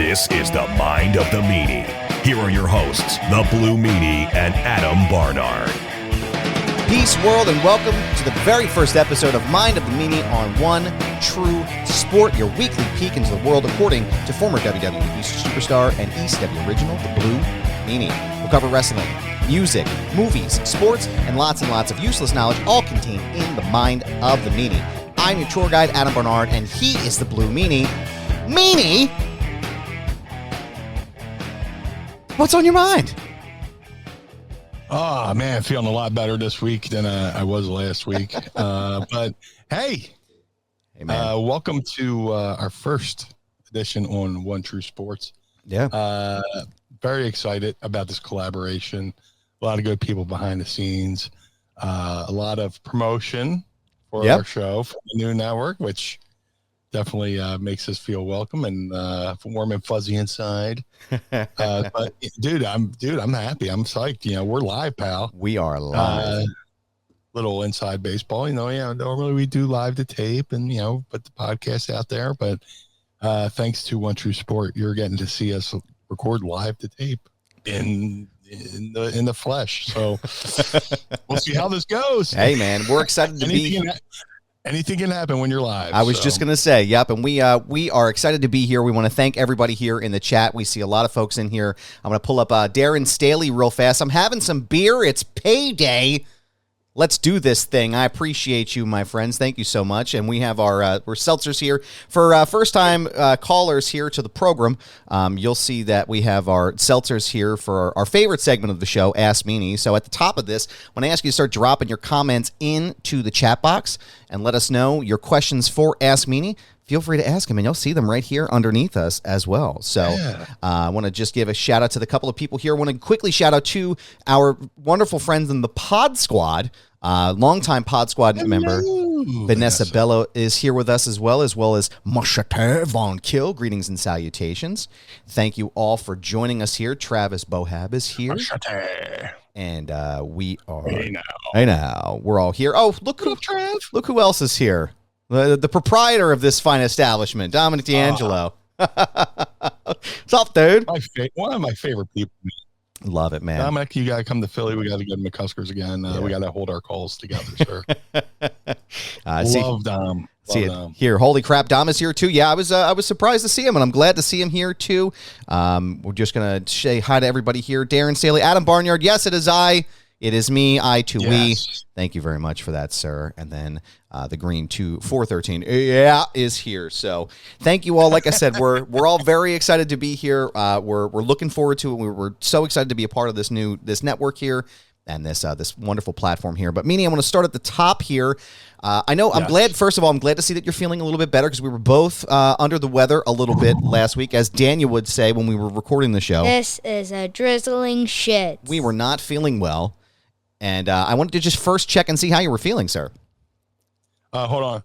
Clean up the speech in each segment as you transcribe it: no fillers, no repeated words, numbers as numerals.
This is the Mind of the Meanie. Here are your hosts, the Blue Meanie and Adam Barnard. Peace, world, and welcome to the very first episode of Mind of the Meanie on One True Sport, your weekly peek into the world according to former WWE East superstar and ECW original, the Blue Meanie. We'll cover wrestling, music, movies, sports, and lots of useless knowledge, all contained in the Mind of the Meanie. I'm your tour guide, Adam Barnard, and he is the Blue Meanie. Meanie? What's on your mind? Oh, man, feeling a lot better this week than I was last week. But, hey man. Welcome to our first edition on One True Sports. Yeah. Very excited about this collaboration. A lot of good people behind the scenes. A lot of promotion for our show for the new network, which definitely makes us feel welcome and warm and fuzzy inside. But dude, I'm happy. I'm psyched. You know, we're live, pal. We are live. Little inside baseball. You know, normally we do live to tape and put the podcast out there. But thanks to One True Sport, you're getting to see us record live to tape in the flesh. So we'll see how this goes. Hey man, we're excited to be. Anything can happen when you're live. I was just going to say, yep, and we are excited to be here. We want to thank everybody here in the chat. We see a lot of folks in here. I'm going to pull up Darren Staley real fast. I'm having some beer. It's payday. Let's do this thing. I appreciate you, my friends. Thank you so much. And we have our we're seltzers here. For first-time callers here to the program, you'll see that we have our seltzers here for our favorite segment of the show, Ask Meanie. So at the top of this, I want to ask you to start dropping your comments into the chat box and let us know your questions for Ask Meanie. Feel free to ask them, and you'll see them right here underneath us as well. So I want to just give a shout-out to the couple of people here. I want to quickly shout-out to our wonderful friends in the Pod Squad. Longtime Pod Squad member Vanessa Bello is here with us as well as Machete Von Kill. Greetings and salutations. Thank you all for joining us here. Travis Bohab is here. Machete. And we are... Hey now. We're all here. Oh, look who else is here. The proprietor of this fine establishment, Dominic D'Angelo. What's up, dude? One of my favorite people. Love it, man. Dominic, you got to come to Philly. We got to get McCuskers again. We got to hold our calls together, sir. Love Dom. See it here. Holy crap, Dom is here too. Yeah, I was surprised to see him, and I'm glad to see him here too. We're just gonna say hi to everybody here. Darren Staley, Adam Barnyard. Yes, it is I. It is me, I to we. Thank you very much for that, sir. And then the green 413 is here. So thank you all. Like I said, we're all very excited to be here. We're looking forward to it. We're so excited to be a part of this network here and this wonderful platform here. But Meanie, I want to start at the top here. I'm glad. First of all, I'm glad to see that you're feeling a little bit better because we were both under the weather a little bit last week, as Daniel would say when we were recording the show. This is a drizzling shit. We were not feeling well. And I wanted to just first check and see how you were feeling, sir. Hold on.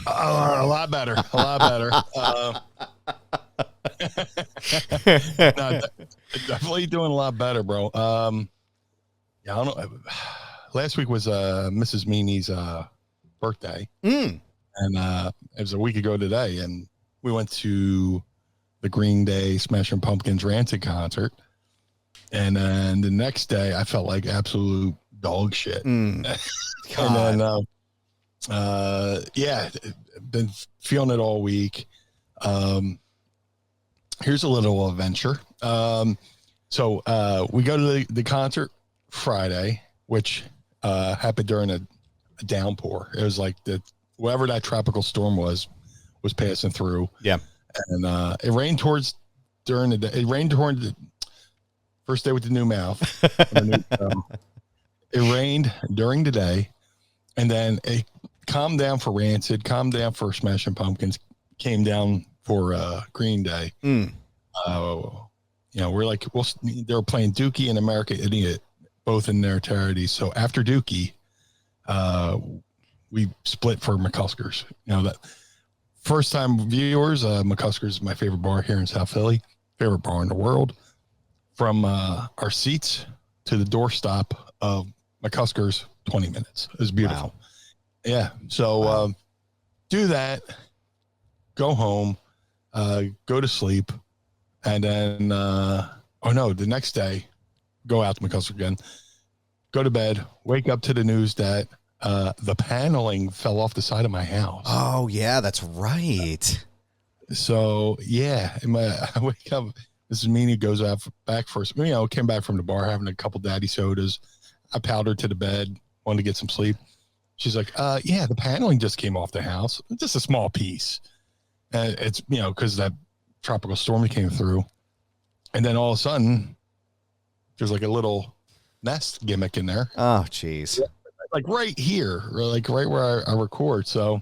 A lot better. Definitely doing a lot better, bro. I don't know. Last week was Mrs. Meanie's birthday. And it was a week ago today. And we went to the Green Day Smashing Pumpkins Rancid concert. And then the next day, I felt like absolute dog shit. And then, been feeling it all week. Here's a little adventure. So we go to the concert Friday, which happened during a downpour. It was like whatever that tropical storm was passing through. Yeah. And it rained during the day. It rained during the first day with the new mouth. It rained during the day, and then it calmed down for Rancid, calmed down for Smashing Pumpkins, came down for Green Day. We're like, they were playing Dookie and America Idiot, both in their charities. So after Dookie, we split for McCuskers. That first time viewers, McCuskers is my favorite bar here in South Philly, favorite bar in the world. From our seats to the doorstop of McCuskers, 20 minutes. It was beautiful. Wow. Yeah. So do that, go home, go to sleep, and then the next day, go out to McCusker again, go to bed, wake up to the news that the paneling fell off the side of my house. Oh yeah, that's right. So yeah, I wake up. Mrs. Meanie goes out back first. Came back from the bar having a couple daddy sodas. I powdered to the bed, wanted to get some sleep. She's like, yeah, the paneling just came off the house. Just a small piece. It's, because that tropical storm that came through. And then all of a sudden, there's like a little nest gimmick in there. Oh, geez. Like right here, like right where I record. So,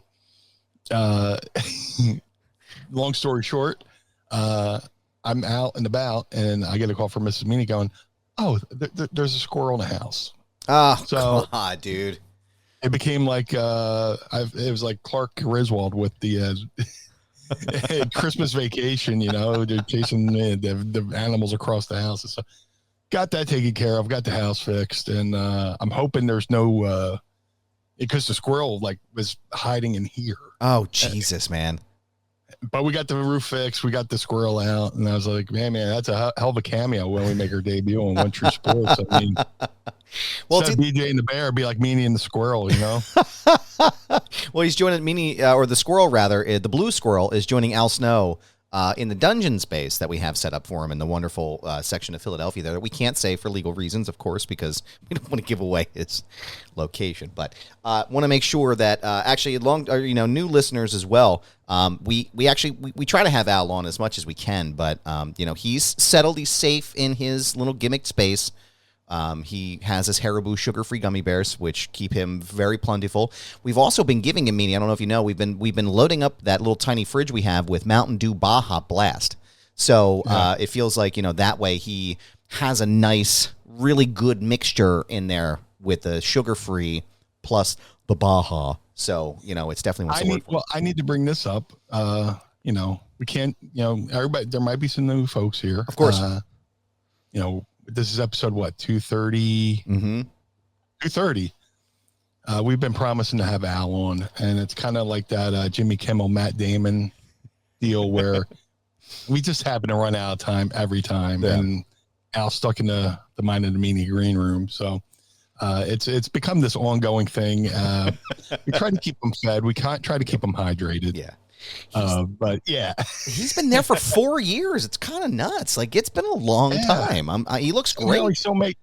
long story short, I'm out and about, and I get a call from Mrs. Meanie going, "Oh, there's a squirrel in the house." Oh, so, God, dude. It became like it was like Clark Griswold with the Christmas Vacation. They're chasing the animals across the house. So got that taken care of. Got the house fixed, and I'm hoping there's no because the squirrel was hiding in here. Oh, Jesus, man. But we got the roof fixed. We got the squirrel out, and I was like, man, that's a hell of a cameo when we make our debut on One True Sports. I mean, well, BJ and the bear be like Meanie and the squirrel, Well, he's joining Meanie, or the squirrel rather. The Blue Squirrel is joining Al Snow in the dungeon space that we have set up for him in the wonderful section of Philadelphia there that we can't say for legal reasons, of course, because we don't want to give away his location. But want to make sure that actually new listeners as well. We try to have Al on as much as we can, but he's settled. He's safe in his little gimmicked space. He has his Haribo sugar-free gummy bears, which keep him very plentiful. We've also been giving him, Meanie, I don't know if you know, we've been loading up that little tiny fridge we have with Mountain Dew Baja Blast. So it feels like, that way he has a nice, really good mixture in there with the sugar-free plus the Baja. So, it's definitely what's to work for. Well, I need to bring this up. We can't, everybody, there might be some new folks here. Of course. This is episode 230. Mm-hmm. 230. We've been promising to have Al on, and it's kind of like that Jimmy Kimmel, Matt Damon deal where we just happen to run out of time every time, and Al's stuck in the Mind of the Meanie green room. So it's become this ongoing thing. We try to keep them fed. We can't try to keep them hydrated. Yeah. But yeah, he's been there for 4 years. It's kind of nuts. It's been a long time. He looks great. Sometimes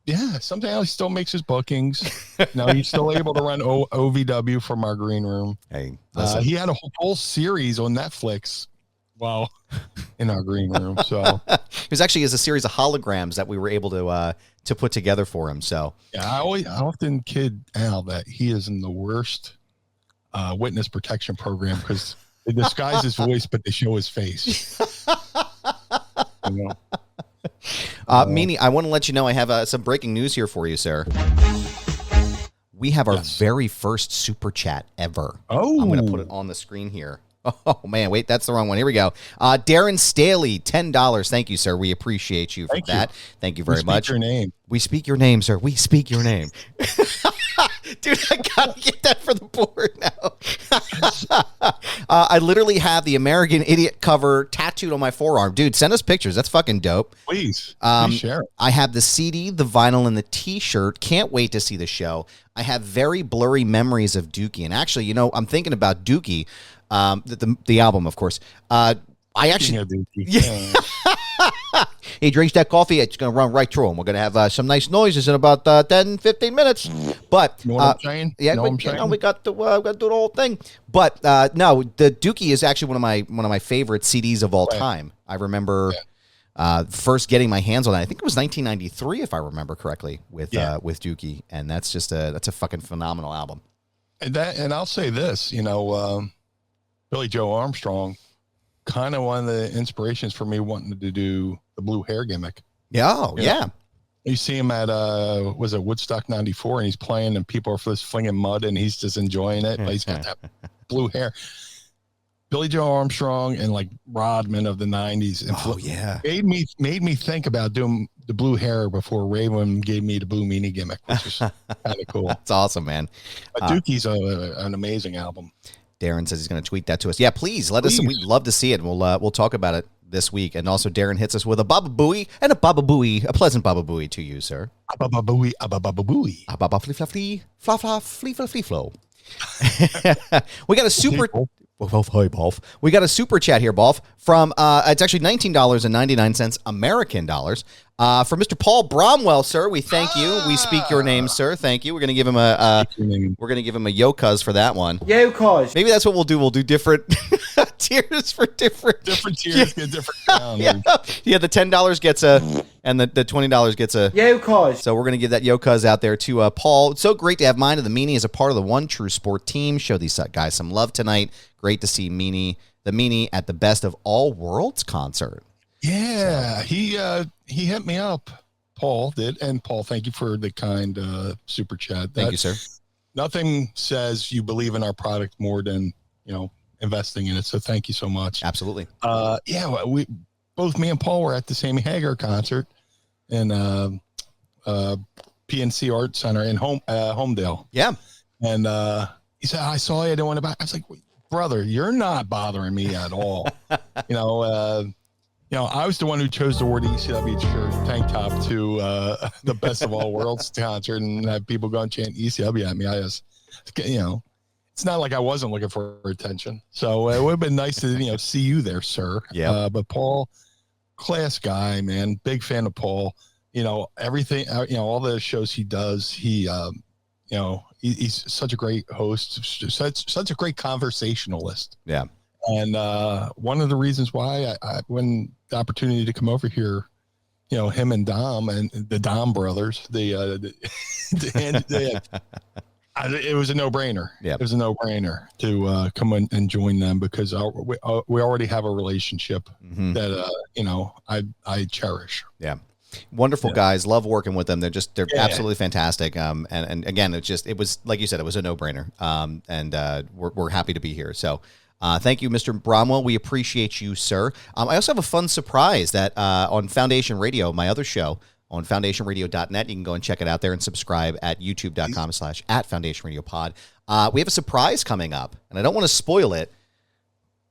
he still makes his bookings. He's still able to run OVW from our green room. Hey, he had a whole series on Netflix. Wow, in our green room. So it was actually a series of holograms that we were able to put together for him. So yeah, I often kid Al that he is in the worst witness protection program because they disguise his voice, but they show his face. Meanie, I want to let you know I have some breaking news here for you, sir. We have our very first super chat ever. Oh, I'm going to put it on the screen here. Oh, man, wait, that's the wrong one. Here we go. Darren Staley, $10. Thank you, sir. We appreciate you for that. Thank you very much. Your name. We speak your name, sir. We speak your name. Dude, I gotta get that for the board now. I literally have the American Idiot cover tattooed on my forearm. Dude, send us pictures. That's fucking dope. Please share it. I have the CD, the vinyl, and the T-shirt. Can't wait to see the show. I have very blurry memories of Dookie. And actually, I'm thinking about Dookie, the album, of course. He drinks that coffee, it's going to run right through him. We're going to have some nice noises in about 10, 15 minutes. But you know what I'm saying? Yeah, we got to do the whole thing. But no, the Dookie is actually one of my favorite CDs of all time. I remember first getting my hands on that. I think it was 1993, if I remember correctly, with Dookie, and that's a fucking phenomenal album. And I'll say this, Billy Joe Armstrong, kind of one of the inspirations for me wanting to do the blue hair gimmick. Yeah. You see him at was it Woodstock 94, and he's playing and people are just flinging mud and he's just enjoying it, but he's got that blue hair. Billy Joe Armstrong and like Rodman of the 90s made me think about doing the blue hair before Raven gave me the Blue Meanie gimmick, which is kind of cool. That's awesome, man. Dookie's an amazing album. Darren says he's going to tweet that to us. Yeah, please let us. We'd love to see it. We'll talk about it this week. And also, Darren hits us with a Baba Booey and a Baba Booey, a pleasant Baba Booey to you, sir. A Baba Booey, a Baba Booey. A Baba Flea Fla Flea, Fla Fla Flea Fla Flea Flow. We got a super. We got a super chat here, Bolf, from it's actually $19.99 American dollars. For Mr. Paul Bromwell, sir, we thank you. We speak your name, sir. Thank you. We're gonna give him a Yokaz for that one. Yokaz. Maybe that's what we'll do. We'll do different tiers for different tiers. Get different crown. Yeah, the $10 gets a, and the $20 gets a Yokaz. So we're gonna give that Yokaz out there to Paul. It's so great to have Mind of the Meanie as a part of the One True Sport team. Show these guys some love tonight. Great to see the Meanie at the Best of All Worlds concert. Yeah, he hit me up. Paul did, and Paul, thank you for the kind super chat. Thank you, sir. Nothing says you believe in our product more than investing in it. So thank you so much. Absolutely. We both me and Paul were at the Sammy Hagar concert in PNC Art Center in Homedale. Yeah, and he said, "I saw you. I didn't want to buy." I was like, "Brother, you're not bothering me at all." I was the one who chose to wear the ECW shirt tank top to the Best of All Worlds concert and have people go and chant ECW at me. I just, it's not like I wasn't looking for attention. So it would have been nice to, see you there, sir. Yeah. But Paul, class guy, man, big fan of Paul. Everything, all the shows he does, he's such a great host, such a great conversationalist. Yeah. And one of the reasons why I when the opportunity to come over here, him and Dom and the Dom brothers, it was a no-brainer. Yeah, it was a no-brainer to come in and join them because we already have a relationship that I cherish. Yeah. Wonderful guys. Love working with them. They're absolutely fantastic. And again, it was like you said, it was a no-brainer. We're happy to be here. So thank you, Mr. Bromwell. We appreciate you, sir. I also have a fun surprise that on Foundation Radio, my other show on foundationradio.net. You can go and check it out there and subscribe at youtube.com/@foundationradiopod. We have a surprise coming up, and I don't want to spoil it,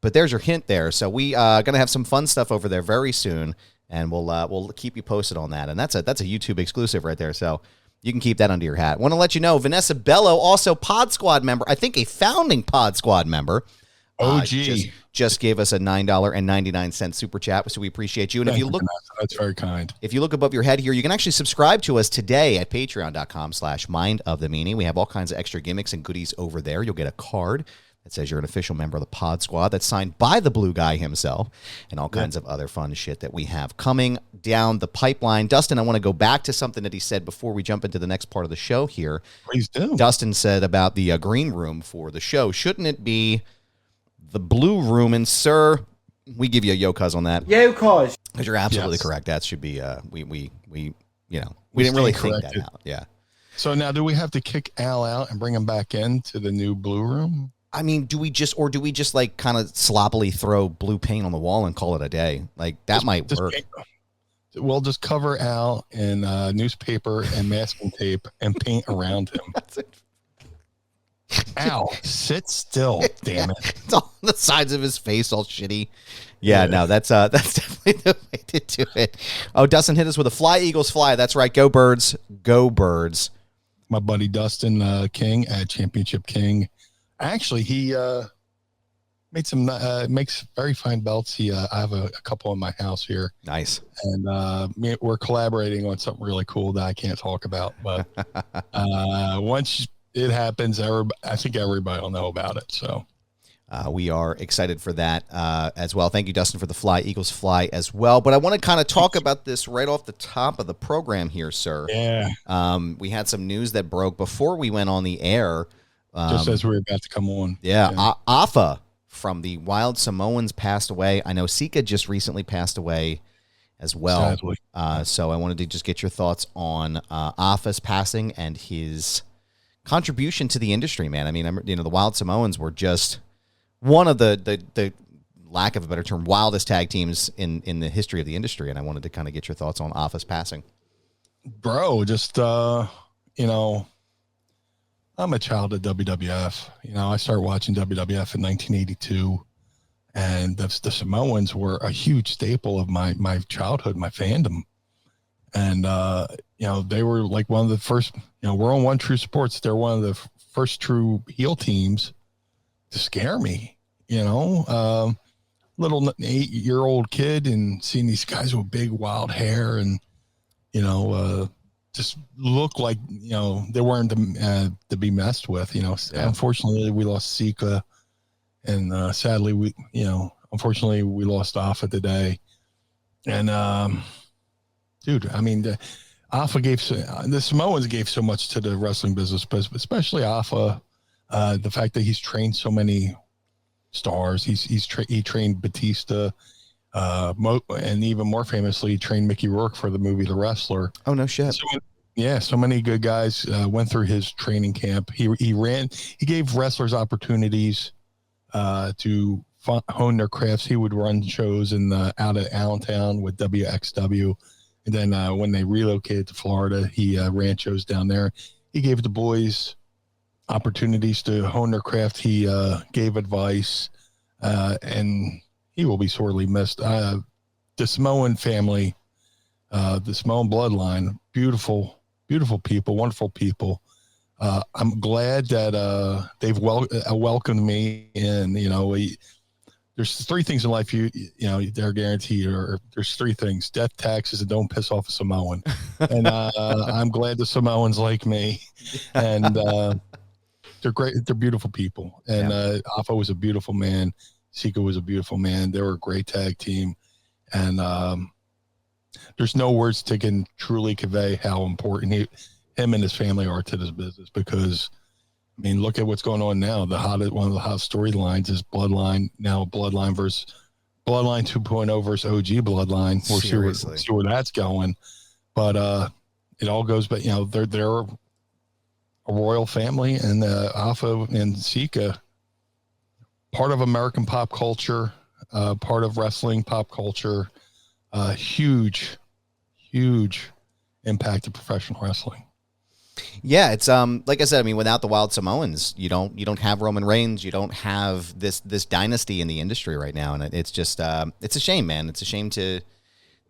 but there's your hint there. So we going to have some fun stuff over there very soon. And we'll keep you posted on that. And that's a YouTube exclusive right there. So you can keep that under your hat. Want to let you know, Vanessa Bello, also Pod Squad member, I think a founding Pod Squad member. OG. Just gave us a $9.99 super chat. So we appreciate you. And if you look, that's very kind. If you look above your head here, you can actually subscribe to us today at patreon.com/mindofthemeanie. We have all kinds of extra gimmicks and goodies over there. You'll get a card that says you're an official member of the Pod Squad that's signed by the Blue Guy himself and all kinds of other fun shit that we have coming down the pipeline. Dustin, I want to go back to something that he said before we jump into the next part of the show here. Please do. Dustin said about the green room for the show. Shouldn't it be the blue room? And, sir, we give you a Yokaz on that. Yokaz. Because you're absolutely correct. That should be, we didn't really think that out. Yeah. So now do we have to kick Al out and bring him back into the new blue room? I mean, do we just like kind of sloppily throw blue paint on the wall and call it a day? Like that might work. We'll just cover Al in newspaper and masking tape and paint around him. That's it. Al, sit still, damn it. It's all on the sides of his face, all shitty. Yeah, no, that's definitely the way to do it. Oh, Dustin hit us with a fly, Eagles fly. That's right. Go Birds. Go Birds. My buddy Dustin King at Championship King. Actually, he made some makes very fine belts. I have a couple in my house here. Nice. And we're collaborating on something really cool that I can't talk about. But once it happens, I think everybody will know about it. So we are excited for that as well. Thank you, Dustin, for the fly, Eagles fly as well. But I want to kind of talk about this right off the top of the program here, sir. Yeah. We had some news that broke before we went on the air. Just as we were about to come on. Yeah. Offa from the Wild Samoans passed away. I know Sika just recently passed away as well. Sadly. So I wanted to just get your thoughts on Offa's passing and his contribution to the industry, man. I mean, the Wild Samoans were just one of the lack of a better term, wildest tag teams in the history of the industry. And I wanted to kind of get your thoughts on Offa's passing. Bro, just, I'm a child of WWF. You know, I started watching WWF in 1982, and the Samoans were a huge staple of my childhood, my fandom. And, you know, they were like one of the first, you know, we're on One True Sports. They're one of the first true heel teams to scare me, you know, little 8-year-old kid and seeing these guys with big wild hair and, you know, just look like, you know, they weren't to be messed with, you know. Yeah. Unfortunately, we lost Sika, and sadly, unfortunately, we lost Offa today. And, dude, I mean, Offa the Samoans gave so much to the wrestling business, but especially Offa, the fact that he's trained so many stars. He trained Batista, and even more famously, he trained Mickey Rourke for the movie The Wrestler. Oh, no shit. So many good guys went through his training camp. He gave wrestlers opportunities to hone their crafts. He would run shows out of Allentown with WXW. And then when they relocated to Florida, he ran shows down there. He gave the boys opportunities to hone their craft. He gave advice, and he will be sorely missed. The Samoan family, the Samoan bloodline, beautiful, beautiful people, wonderful people. I'm glad that they've welcomed me in. You know, there's 3 things in life you know they're guaranteed, or there's 3 things: death, taxes, and don't piss off a Samoan. And I'm glad the Samoans like me, and they're great. They're beautiful people. And Offa was a beautiful man. Sika was a beautiful man. They were a great tag team, and there's no words to can truly convey how important him and his family are to this business. Because, I mean, look at what's going on now. One of the hot storylines is Bloodline, now Bloodline 2.0 versus OG Bloodline. We'll see where that's going. But it all goes, but you know, they're a royal family, and Offa and Sika, part of American pop culture, part of wrestling pop culture, huge impact of professional wrestling. Yeah, it's like I said, I mean, without the Wild Samoans, you don't have Roman Reigns, you don't have this dynasty in the industry right now, and it's just it's a shame, man. It's a shame to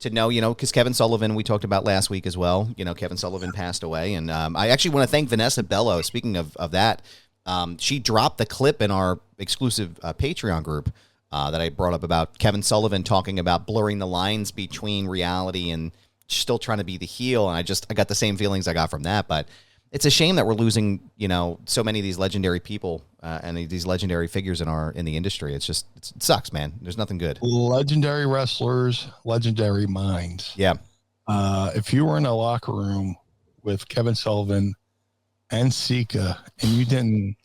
know, you know, because Kevin Sullivan, we talked about last week as well. You know, Kevin Sullivan passed away, and I actually want to thank Vanessa Bello. Speaking of that, she dropped the clip in our exclusive Patreon group that I brought up about Kevin Sullivan talking about blurring the lines between reality and still trying to be the heel, and I got the same feelings I got from that. But it's a shame that we're losing, you know, so many of these legendary people and these legendary figures in the industry. It sucks, man. There's nothing good. Legendary wrestlers, legendary minds. Yeah. If you were in a locker room with Kevin Sullivan and Sika, and you didn't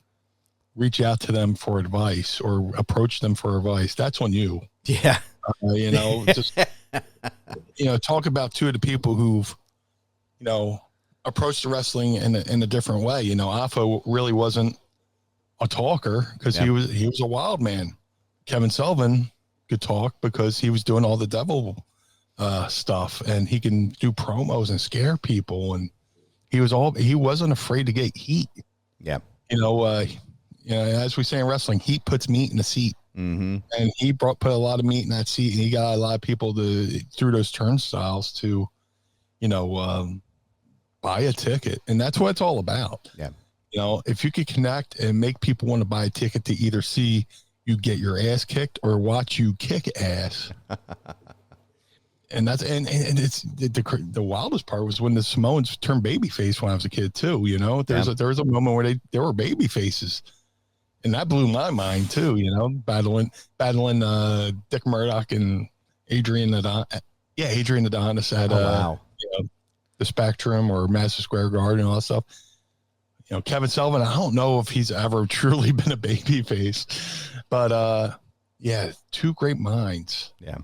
reach out to them for advice or approach them for advice, that's on you. Yeah. You know, just you know, talk about 2 of the people who've, you know, approached the wrestling in a different way. You know, Offa really wasn't a talker because he was a wild man. Kevin Sullivan could talk because he was doing all the devil stuff, and he can do promos and scare people, and he wasn't afraid to get heat. Yeah. You know, as we say in wrestling, heat puts meat in the seat. Mm-hmm. And he put a lot of meat in that seat, and he got a lot of people through those turnstiles to, you know, buy a ticket. And that's what it's all about. Yeah. You know, if you could connect and make people want to buy a ticket to either see you get your ass kicked or watch you kick ass. And that's, and it's the wildest part was when the Samoans turned babyface when I was a kid too. You know, there was a moment where they were baby faces. And that blew my mind too, you know, battling Dick Murdoch and Adrian Adonis. Yeah, Adrian Adonis at you know, the Spectrum or Madison Square Garden and all that stuff. You know, Kevin Sullivan, I don't know if he's ever truly been a baby face, but yeah, 2 great minds. Yeah,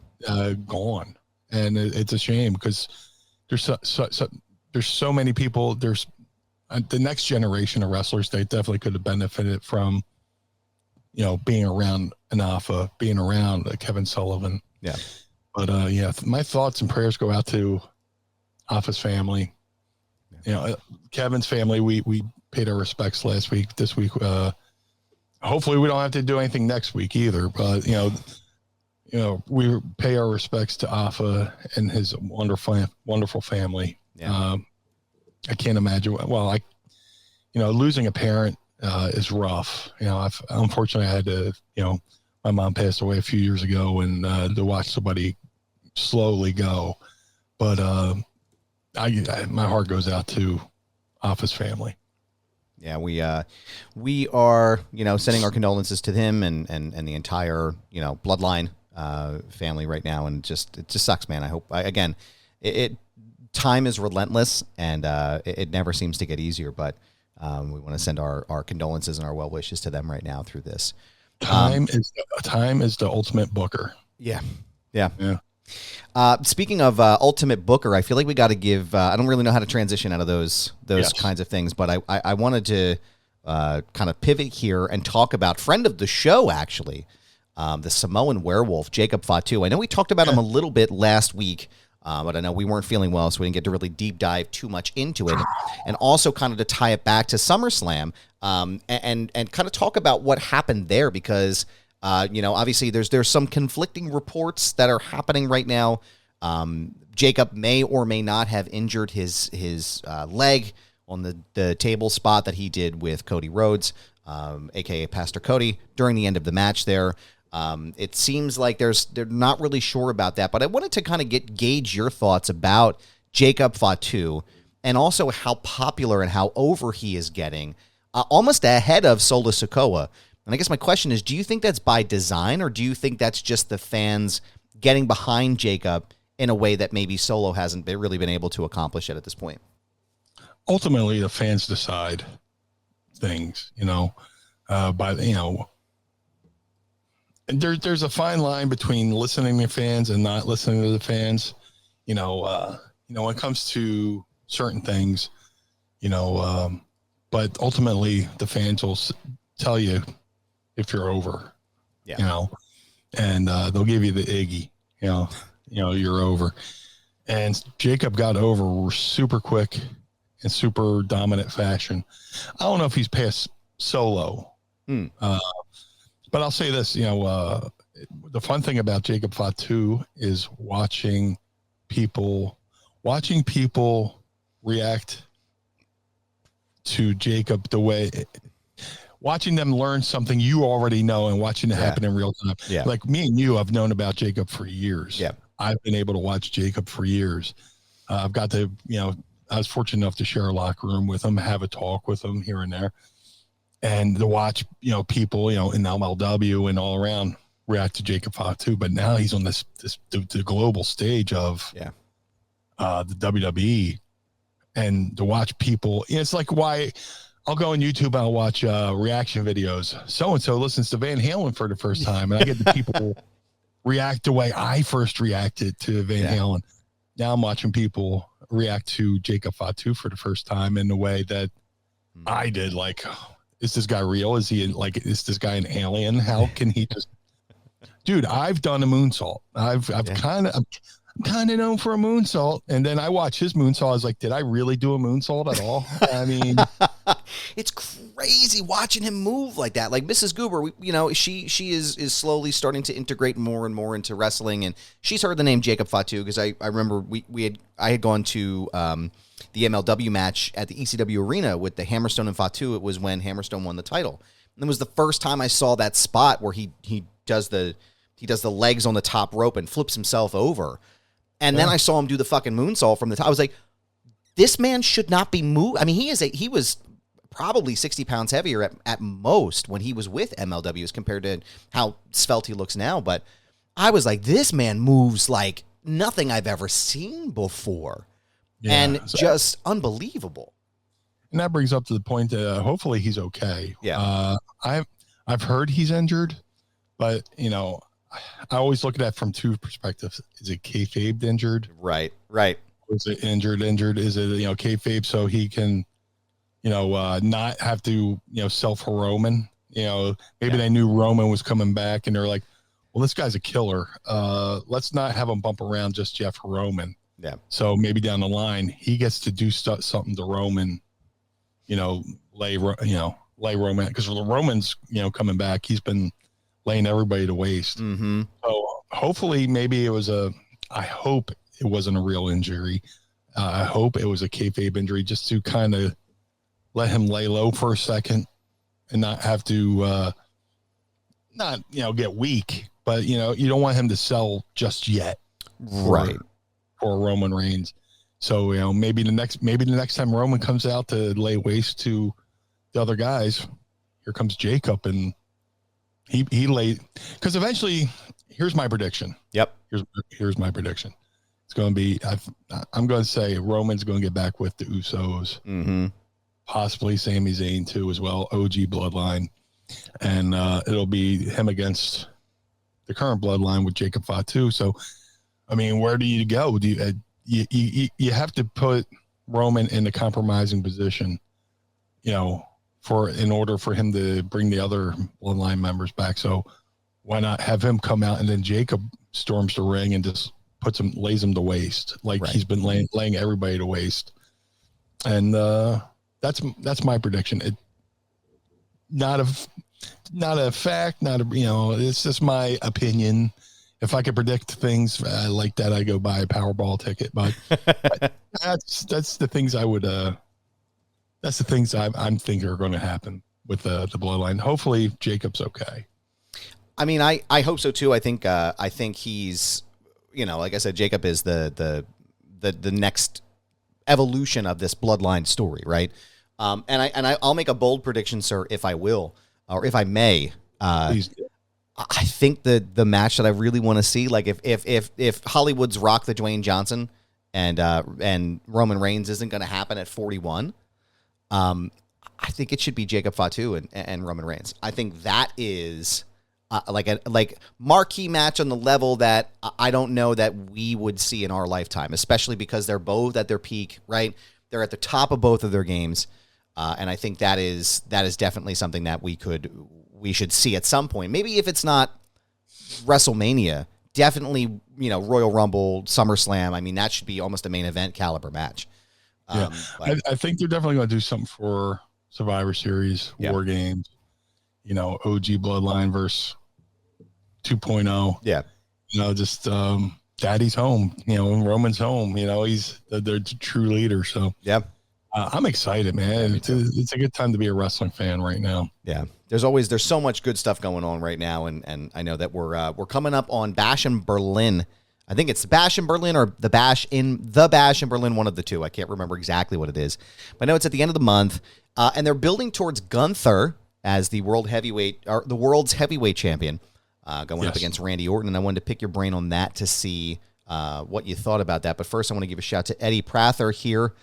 gone, and it's a shame because there's so many people. There's the next generation of wrestlers. They definitely could have benefited from, you know, being around an Offa, being around Kevin Sullivan. Yeah. But yeah, my thoughts and prayers go out to Offa's family. Yeah. You know, Kevin's family, we paid our respects last week. This week, hopefully we don't have to do anything next week either. But we pay our respects to Offa and his wonderful family. Yeah. I can't imagine. Well, losing a parent is rough. Unfortunately I had to. My mom passed away a few years ago, and to watch somebody slowly go. But my heart goes out to Offa's family. Yeah, we are, sending our condolences to him and the entire, bloodline family right now, and it just sucks, man. I hope time is relentless, and it never seems to get easier. But we want to send our condolences and our well wishes to them right now through this. Time is the ultimate booker. Yeah. Speaking of ultimate booker, I feel like we got to give. I don't really know how to transition out of those yes. kinds of things, but I wanted to kind of pivot here and talk about friend of the show, actually, the Samoan werewolf, Jacob Fatu. I know we talked about him a little bit last week, but I know we weren't feeling well, so we didn't get to really deep dive too much into it. And also kind of to tie it back to SummerSlam and kind of talk about what happened there, because obviously there's some conflicting reports that are happening right now. Jacob may or may not have injured his leg on the table spot that he did with Cody Rhodes, aka Pastor Cody, during the end of the match there. It seems like they're not really sure about that, but I wanted to kind of gauge your thoughts about Jacob Fatu, and also how popular and how over he is getting, almost ahead of Solo Sikoa. And I guess my question is, do you think that's by design, or do you think that's just the fans getting behind Jacob in a way that maybe Solo hasn't really been able to accomplish it at this point? Ultimately, the fans decide things, and there's a fine line between listening to fans and not listening to the fans. When it comes to certain things, but ultimately the fans will tell you if you're over, and they'll give you the Iggy, you're over. And Jacob got over super quick in super dominant fashion. I don't know if he's past Solo, but I'll say this, the fun thing about Jacob Fatu is watching people react to Jacob the way, watching them learn something you already know and watching it happen in real time. Yeah. Like me and you, I've known about Jacob for years. Yeah. I've been able to watch Jacob for years. I've got to, I was fortunate enough to share a locker room with him, have a talk with him here and there, and to watch, people, in MLW and all around react to Jacob Fatu. But now he's on the global stage of the WWE, and to watch people, it's like why I'll go on YouTube, I'll watch reaction videos. So-and-so listens to Van Halen for the first time, and I get the people react the way I first reacted to Van Halen. Now I'm watching people react to Jacob Fatu for the first time in the way that I did. Like, is this guy real? Is this guy an alien? How can he just... Dude, I've done a moonsault. I'm kind of known for a moonsault, and then I watch his moonsault. I was like, did I really do a moonsault at all? I mean, it's crazy watching him move like that. Like Mrs. Goober, she is slowly starting to integrate more and more into wrestling, and she's heard the name Jacob Fatu because I remember I had gone to the MLW match at the ECW arena with the Hammerstone and Fatu. It was when Hammerstone won the title, and it was the first time I saw that spot where he does the legs on the top rope and flips himself over. And then I saw him do the fucking moonsault from the top. I was like, this man should not be moved. I mean, he was probably 60 pounds heavier at most when he was with MLW as compared to how svelte he looks now. But I was like, this man moves like nothing I've ever seen before. And just unbelievable. And that brings up to the point that hopefully he's okay. Yeah. I've heard he's injured, but, I always look at that from two perspectives. Is it kayfabe injured? Right. Or is it injured? Is it, kayfabe so he can, not have to, self-Roman? Maybe they knew Roman was coming back and they're like, well, this guy's a killer. Let's not have him bump around just Jeff Roman. Yeah. So maybe down the line, he gets to do something to Roman, lay Roman, because Roman's, coming back. He's been laying everybody to waste. Mm-hmm. So hopefully maybe I hope it wasn't a real injury. I hope it was a kayfabe injury, just to kind of let him lay low for a second and not have to, get weak, but you don't want him to sell just yet. Right. For Roman Reigns. So, maybe the next time Roman comes out to lay waste to the other guys, here comes Jacob, and he laid, because eventually, here's my prediction. Yep. Here's my prediction. It's going to be, I'm going to say Roman's going to get back with the Usos, possibly Sami Zayn too as well, OG bloodline, and it'll be him against the current bloodline with Jacob Fatu. So, I mean, where do you go? Do you have to put Roman in a compromising position, in order for him to bring the other bloodline members back. So why not have him come out and then Jacob storms the ring and just lays him to waste, like he's been laying everybody to waste. And that's my prediction. Not a fact, it's just my opinion. If I could predict things like that, I go buy a Powerball ticket. But that's the things I would. That's the things I'm thinking are going to happen with the bloodline. Hopefully, Jacob's okay. I mean, I hope so too. I think he's, like I said, Jacob is the next evolution of this bloodline story, right? I'll make a bold prediction, sir, if I will, or if I may. Please do. I think the match that I really want to see, like if Hollywood's Rock the Dwayne Johnson and Roman Reigns isn't going to happen at 41, I think it should be Jacob Fatu and Roman Reigns. I think that is like marquee match on the level that I don't know that we would see in our lifetime, especially because they're both at their peak, right? They're at the top of both of their games, and I think that is definitely something that we should see at some point. Maybe if it's not WrestleMania, definitely, Royal Rumble, SummerSlam. I mean, that should be almost a main event caliber match. I think they're definitely going to do something for Survivor Series, War Games, OG Bloodline versus 2.0. Yeah. Just Daddy's home, Roman's home, he's the true leader. So, yeah. I'm excited, man. It's a good time to be a wrestling fan right now. Yeah, there's so much good stuff going on right now, and I know that we're coming up on Bash in Berlin. I think it's Bash in Berlin or the Bash in Berlin, one of the two. I can't remember exactly what it is, but I know it's at the end of the month, and they're building towards Gunther as the world's heavyweight champion, going up against Randy Orton. And I wanted to pick your brain on that to see what you thought about that. But first, I want to give a shout to Eddie Prather here.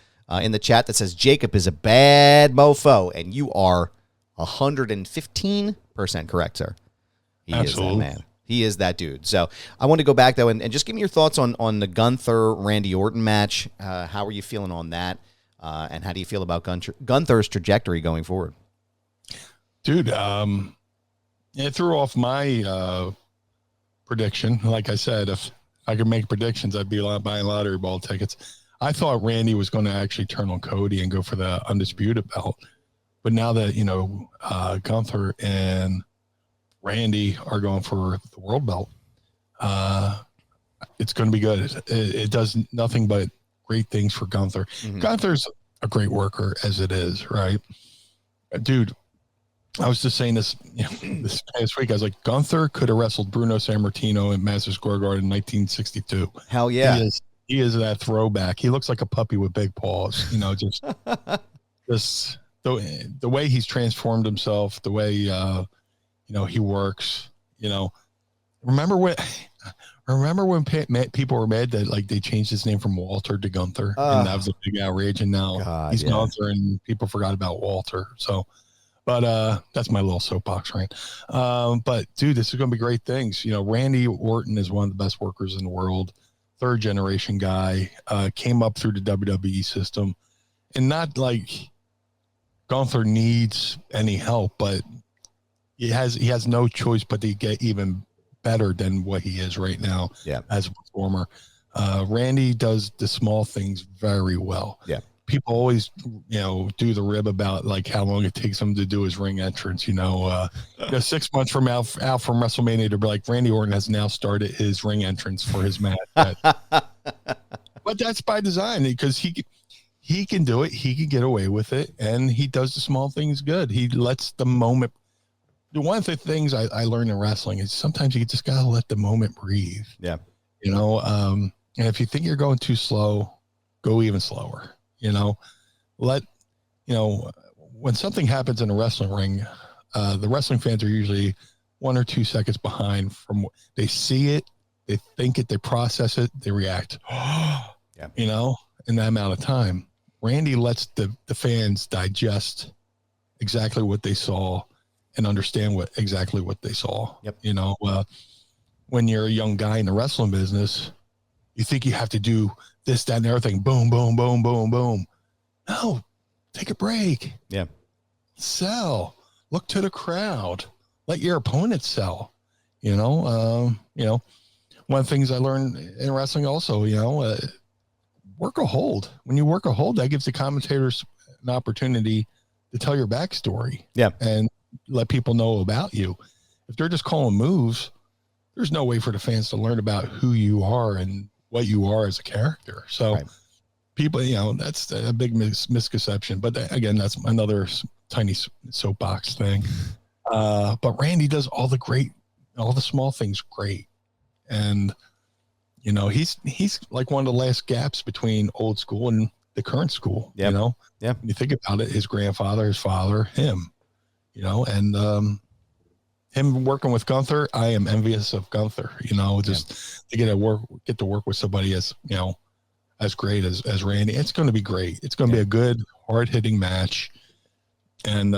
In the chat that says Jacob is a bad mofo, and you are 115% correct, sir. He Absolutely. Is that man. He is that dude. So I want to go back, though, and just give me your thoughts on the Gunther-Randy Orton match. How are you feeling on that? And how do you feel about Gunther's trajectory going forward? Dude, it threw off my prediction. Like I said, if I could make predictions, I'd be buying lottery ball tickets. I thought Randy was going to actually turn on Cody and go for the undisputed belt. But now that, Gunther and Randy are going for the world belt, it's going to be good. It does nothing but great things for Gunther. Mm-hmm. Gunther's a great worker as it is, right? Dude, I was just saying this this past week. I was like, Gunther could have wrestled Bruno Sammartino in Madison Square Garden in 1962. Hell yeah. He is that throwback. He looks like a puppy with big paws, just the way he's transformed himself, the way, he works, remember when people were mad that like they changed his name from Walter to Gunther, and that was a big outrage. And now he's Gunther and people forgot about Walter. So, but that's my little soapbox rant. But dude, this is going to be great things. Randy Orton is one of the best workers in the world. Third generation guy, came up through the WWE system, and not like Gunther needs any help, but he has no choice but to get even better than what he is right now as a performer. Randy does the small things very well. Yeah. people always, do the rib about like how long it takes him to do his ring entrance. 6 months from out from WrestleMania to be like, Randy Orton has now started his ring entrance for his match. But that's by design because he can do it. He can get away with it, and he does the small things good. He lets the moment. One of the things I learned in wrestling is sometimes you just gotta let the moment breathe. Yeah. And if you think you're going too slow, go even slower. When something happens in a wrestling ring, the wrestling fans are usually 1 or 2 seconds behind from they see it, they think it, they process it, they react. Yeah. In that amount of time. Randy lets the fans digest exactly what they saw and understand exactly what they saw. Yep. When you're a young guy in the wrestling business, you think you have to do this, that, and everything. Boom, boom, boom, boom, boom. No, take a break. Yeah. Sell. Look to the crowd. Let your opponent sell. One of the things I learned in wrestling also, work a hold. When you work a hold, that gives the commentators an opportunity to tell your backstory. Yeah. And let people know about you. If they're just calling moves, there's no way for the fans to learn about who you are and what you are as a character. So people, that's a big misconception. But again, that's another tiny soapbox thing. But Randy does all the small things great. And, he's like one of the last gaps between old school and the current school. Yeah. When you think about it, his grandfather, his father, him, and him working with Gunther, I am envious of Gunther, to get to work with somebody as, as great as Randy. It's going to be great. It's going to be a good, hard hitting match. And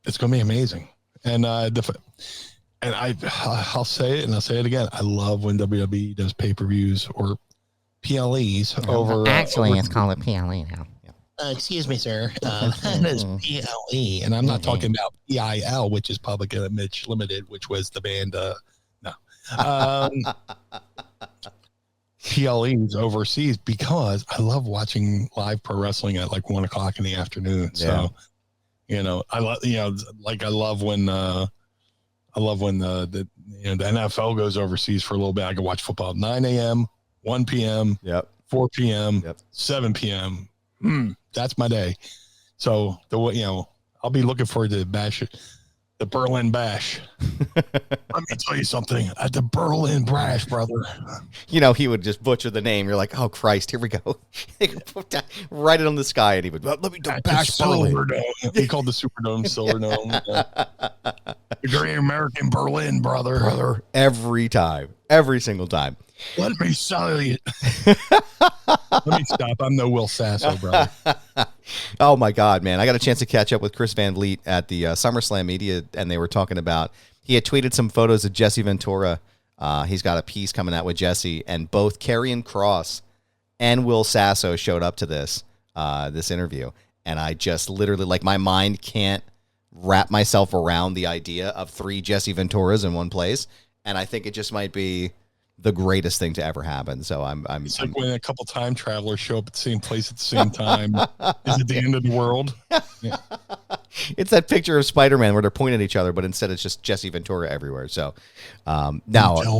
it's going to be amazing. And I'll say it and I'll say it again. I love when WWE does pay-per-views or PLEs over. Actually, it's called a PLE now. Excuse me, sir. That is PLE, and I'm not talking about PIL, which is Public Image Limited, which was the band. PLEs overseas because I love watching live pro wrestling at like 1 o'clock in the afternoon. Yeah. So, I love when the NFL goes overseas for a little bit. I can watch football at 9 a.m., 1 p.m., 4 p.m., 7 p.m. That's my day. So I'll be looking forward to the Berlin Bash. Let me tell you something. At the Berlin Bash, brother. He would just butcher the name. You're like, oh Christ, here we go. Write it on the sky, and he would let me do Bash Berlin. He called the Superdome Silverdome. The Great American Berlin, brother. Every time, every single time. Let me say it. Let me stop. I'm no Will Sasso, brother. Oh my God, man! I got a chance to catch up with Chris Van Vliet at the SummerSlam media, and they were talking about. He had tweeted some photos of Jesse Ventura. He's got a piece coming out with Jesse, and both Karrion Kross and Will Sasso showed up to this interview, and I just literally my mind can't wrap myself around the idea of 3 Jesse Venturas in one place, and I think it just might be the greatest thing to ever happen. So It's like when a couple time travelers show up at the same place at the same time. Is it the end of the world? Yeah. It's that picture of Spider-Man where they're pointing at each other, but instead it's just Jesse Ventura everywhere. So now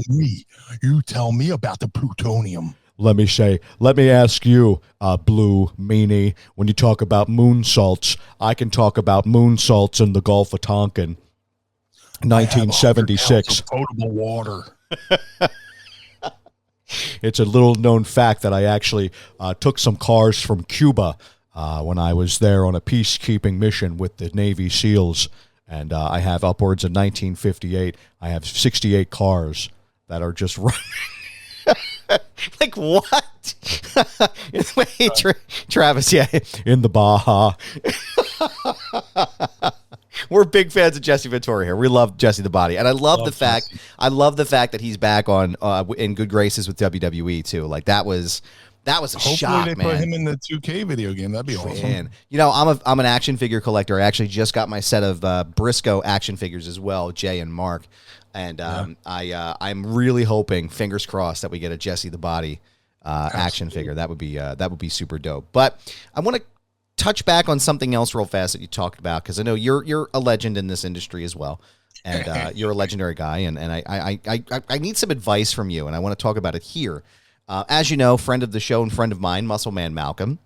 you tell me about the plutonium. Let me ask you, Blue Meanie, when you talk about moonsaults, I can talk about moonsaults in the Gulf of Tonkin, 1976. Potable water. It's a little known fact that I actually took some cars from Cuba when I was there on a peacekeeping mission with the Navy SEALs, and I have upwards of 1958. I have 68 cars that are just running. Like what? Wait, Travis, yeah, in the Baja. We're big fans of Jesse Ventura here. We love Jesse the Body, and I love the fact that he's back on in good graces with WWE too. Like that was a Hopefully shock, they man. put him in the 2K video game. That'd be awesome. Man. I'm an action figure collector. I actually just got my set of Briscoe action figures as well, Jay and Mark, and I'm really hoping, fingers crossed, that we get a Jesse the Body action figure. That would be super dope. But I want to touch back on something else real fast that you talked about, because I know you're a legend in this industry as well, and you're a legendary guy, and I need some advice from you, and I want to talk about it here. As you know, friend of the show and friend of mine, MuscleManMalcolm,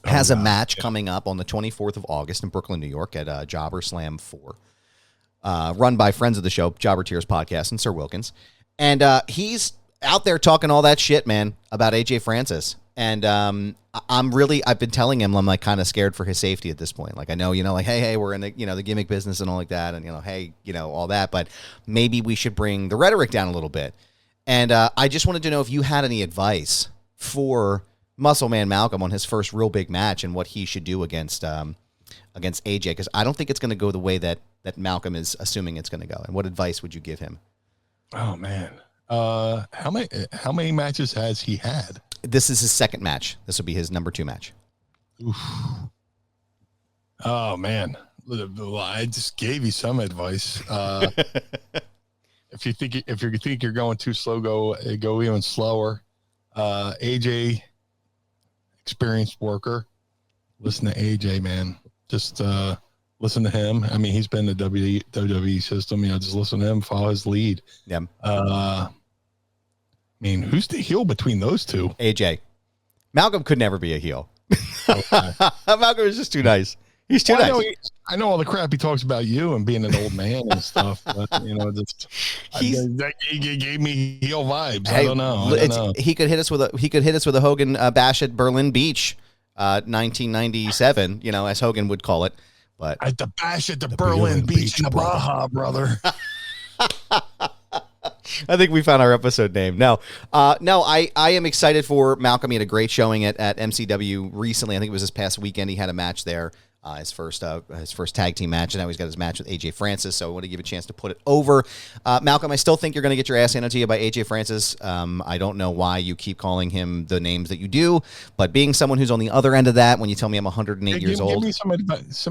has a match coming up on the 24th of August in Brooklyn, New York at Jobber Slam 4, run by friends of the show, Jobber Tears Podcast and Sir Wilkins. And he's out there talking all that shit, man, about AJ Francis. And I've been telling him, I'm like kind of scared for his safety at this point. Like, I know, like, hey, we're in the, the gimmick business and all like that. And, hey, all that, but maybe we should bring the rhetoric down a little bit. And I just wanted to know if you had any advice for MuscleManMalcolm on his first real big match and what he should do against AJ, because I don't think it's going to go the way that Malcolm is assuming it's going to go. And what advice would you give him? Oh man, how many matches has he had? This is his second match. This will be his number 2 match. Oof. Oh man, I just gave you some advice. If you think you're going too slow, go even slower. AJ, experienced worker. Listen to AJ, man. Just listen to him. I mean, he's been in the WWE system. Just listen to him, follow his lead. Yeah. I mean, who's the heel between those two? AJ. Malcolm could never be a heel. Okay. Malcolm is just too nice. He's too nice. I know all the crap he talks about you and being an old man and stuff, but he gave me heel vibes. Hey, I don't know. He could hit us with a Hogan bash at Berlin Beach, 1997. As Hogan would call it. But at the bash at the Berlin Beach in the Baja, brother. I think we found our episode name. No, I am excited for Malcolm. He had a great showing at MCW recently. I think it was this past weekend. He had a match there, his first tag team match, and now he's got his match with AJ Francis. So I want to give a chance to put it over. Malcolm, I still think you're going to get your ass handed to you by AJ Francis. I don't know why you keep calling him the names that you do, but being someone who's on the other end of that, when you tell me I'm 108 years old, give me some advice.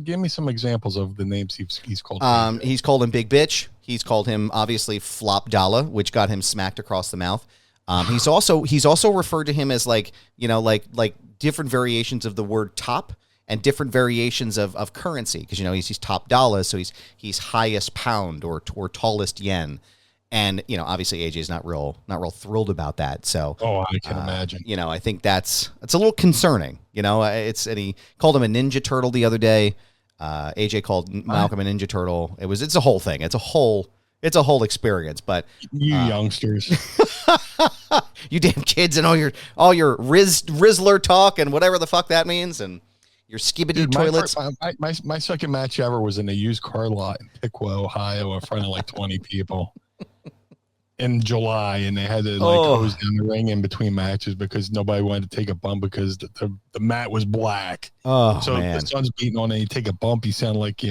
Give me some examples of the names he's called. He's called him Big Bitch. He's called him obviously Flop Dollar, which got him smacked across the mouth. He's also referred to him as like different variations of the word top and different variations of currency, because he's top dollar, so he's highest pound or tallest yen. And obviously AJ's not real thrilled about that. So I can imagine. I think it's a little concerning. And he called him a Ninja Turtle the other day. AJ called Malcolm a Ninja Turtle. It's a whole thing. It's a whole experience. But you youngsters, you damn kids, and all your Rizzler talk and whatever the fuck that means, and your skibbity toilets. My second match ever was in a used car lot in Piqua, Ohio, in front of like 20 people in July, and they had to hose down the ring in between matches because nobody wanted to take a bump because the mat was black. Oh, so man. if the sun's beating on it, and you take a bump, you sound like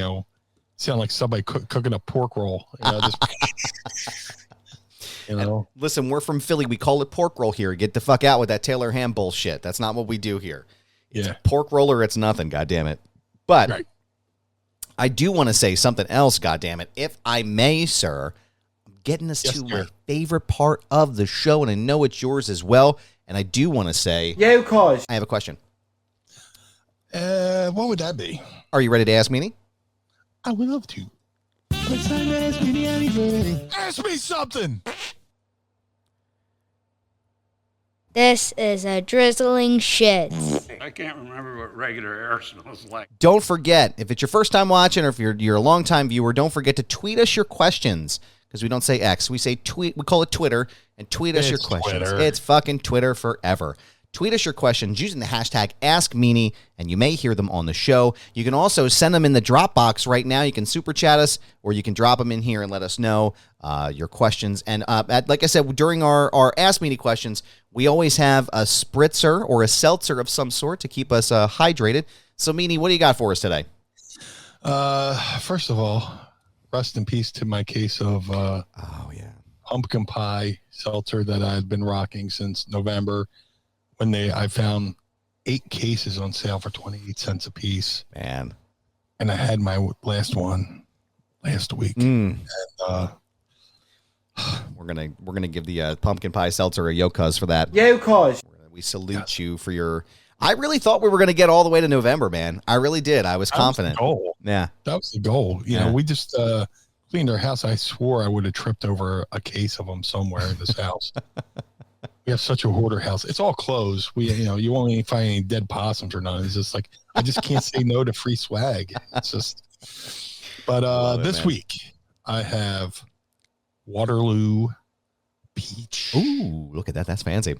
somebody cooking a pork roll. Listen, we're from Philly. We call it pork roll here. Get the fuck out with that Taylor ham bullshit. That's not what we do here. It's pork roll or it's nothing, goddammit. But right. I do want to say something else, goddammit. If I may, sir, I'm getting us to my favorite part of the show, and I know it's yours as well. And I do want to say, of course. I have a question. What would that be? Are you ready to ask Meanie? I would love to. It's time to ask Meanie anything. Ask me something. This is a drizzling shit. I can't remember what regular air smells like. Don't forget, if it's your first time watching or if you're a long-time viewer, don't forget to tweet us your questions, because we don't say X. We say tweet. We call it Twitter, and tweet us your questions. Twitter. It's fucking Twitter forever. Tweet us your questions using the hashtag AskMeanie, and you may hear them on the show. You can also send them in the Dropbox right now. You can super chat us, or you can drop them in here and let us know your questions. And like I said, during our Ask Meanie questions, we always have a spritzer or a seltzer of some sort to keep us hydrated. So, Meanie, what do you got for us today? First of all, rest in peace to my case of pumpkin pie seltzer that I had been rocking since November. When I found 8 cases on sale for 28 cents a piece. Man. And I had my last one last week. And, We're gonna give the pumpkin pie seltzer a yo-cuz for that. Yo-cuz. We salute you for your. I really thought we were gonna get all the way to November, man. I really did. I was confident. That was the goal. Yeah, that was the goal. You know, we just cleaned our house. I swore I would have tripped over a case of them somewhere in this house. We have such a hoarder house. It's all closed. You won't even find any dead possums or nothing. It's just like I just can't say no to free swag. It's just. But this week I have Waterloo Peach. Ooh, look at that. That's fancy.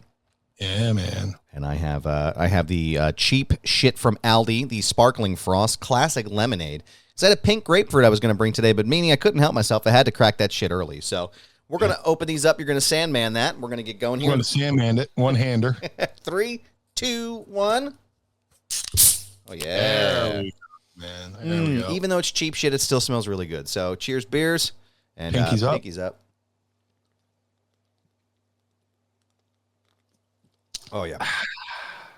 Yeah, man. And I have the cheap shit from Aldi, the Sparkling Frost Classic Lemonade. It's had a pink grapefruit I was going to bring today, but Meanie, I couldn't help myself. I had to crack that shit early. So we're going to open these up. You're going to Sandman that. We're going to get going here. I'm going to Sandman it. One-hander. 3, 2, 1. Oh, yeah. There we go, man. There we go. Even though it's cheap shit, it still smells really good. So cheers, beers. And Pinkies up. Oh, yeah.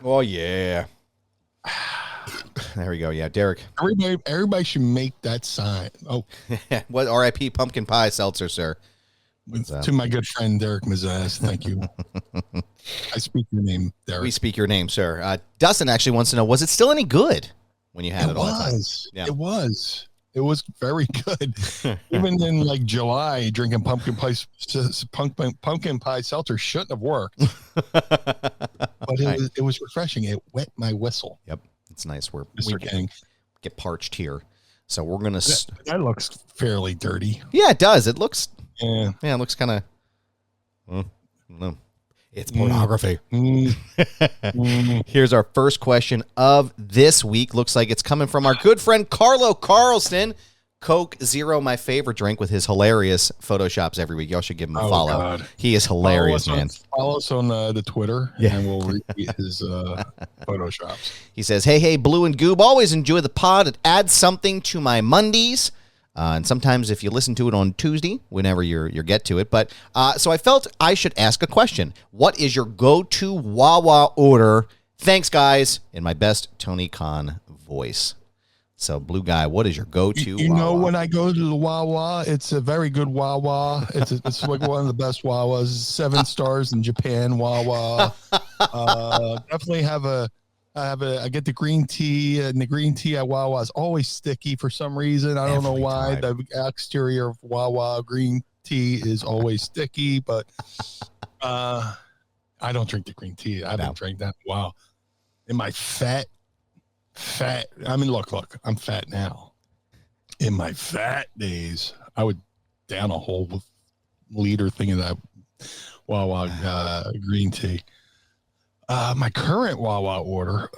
Oh, yeah. There we go. Yeah, Derek. Everybody should make that sign. Oh, what R.I.P. pumpkin pie seltzer, sir. To my good friend Derek Mazaz. Thank you. I speak your name, Derek. We speak your name, sir. Dustin actually wants to know: was it still any good when you had it all the time? Yeah. It was. It was very good. Even in like July, drinking pumpkin pie seltzer shouldn't have worked. But it was refreshing. It wet my whistle. Yep, it's nice. We get parched here, so we're gonna. That looks fairly dirty. Yeah, it does. It looks. Yeah, it looks kind of. I don't know. It's pornography. Here's our first question of this week. Looks like it's coming from our good friend Carlo Carlson. Coke Zero, my favorite drink, with his hilarious photoshops every week. Y'all should give him a follow. God. He is hilarious, man. Follow us on the Twitter, and we'll read his photoshops. He says, hey, Blue and Goob, always enjoy the pod. It adds something to my Mondays. And sometimes if you listen to it on Tuesday, whenever you get to it. But so I felt I should ask a question. What is your go-to Wawa order? Thanks, guys. In my best Tony Khan voice. So, Blue Guy, what is your go-to You Wawa? know, when I go to the Wawa, it's a very good Wawa. It's like one of the best Wawas. 7 stars in Japan Wawa. Definitely I get the green tea, and the green tea at Wawa is always sticky for some reason. I don't know why. The exterior of Wawa green tea is always sticky, but I don't drink the green tea. I haven't drank that in a while. In my fat, I mean, look, I'm fat now. In my fat days, I would down a whole liter thing of that Wawa green tea. My current Wawa order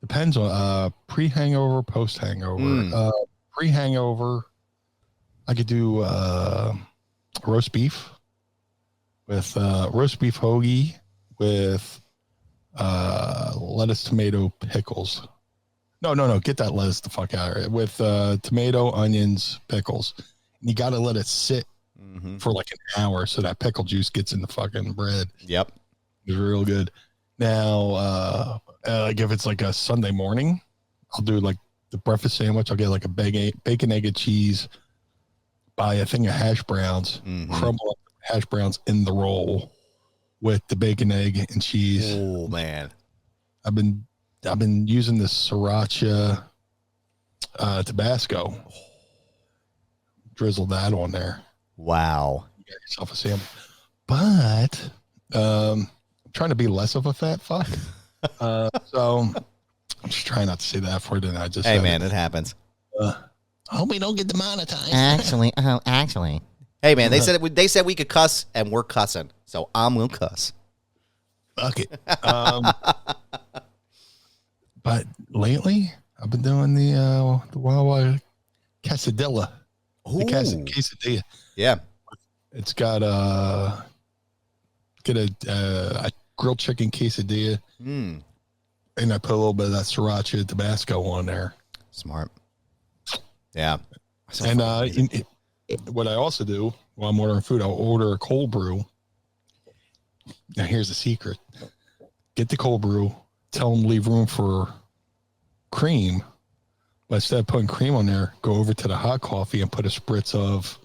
depends on pre-hangover, post-hangover. Pre-hangover, I could do roast beef with roast beef hoagie with lettuce, tomato, pickles. No, get that lettuce the fuck out of it. With tomato, onions, pickles. And you got to let it sit for like an hour so that pickle juice gets in the fucking bread. Yep. It's real good. Now, like if it's like a Sunday morning, I'll do like the breakfast sandwich. I'll get like a bacon, egg, and cheese, buy a thing of hash browns, crumble up hash browns in the roll with the bacon, egg, and cheese. Oh man, I've been using this sriracha Tabasco. Drizzle that on there. Wow. You got yourself a sandwich. But I'm trying to be less of a fat fuck. So I'm just trying not to say that for it. And I just hey man, it happens. I hope we don't get demonetized. Actually. Hey man, they said we could cuss, and we're cussing. So I'm gonna cuss. Fuck it. But lately, I've been doing the Wawa quesadilla. The quesadilla. Yeah. It's got a grilled chicken quesadilla. And I put a little bit of that sriracha Tabasco on there. Smart. Yeah. And what I also do while I'm ordering food, I'll order a cold brew. Now here's the secret. Get the cold brew, tell them leave room for cream, but instead of putting cream on there, go over to the hot coffee and put a spritz of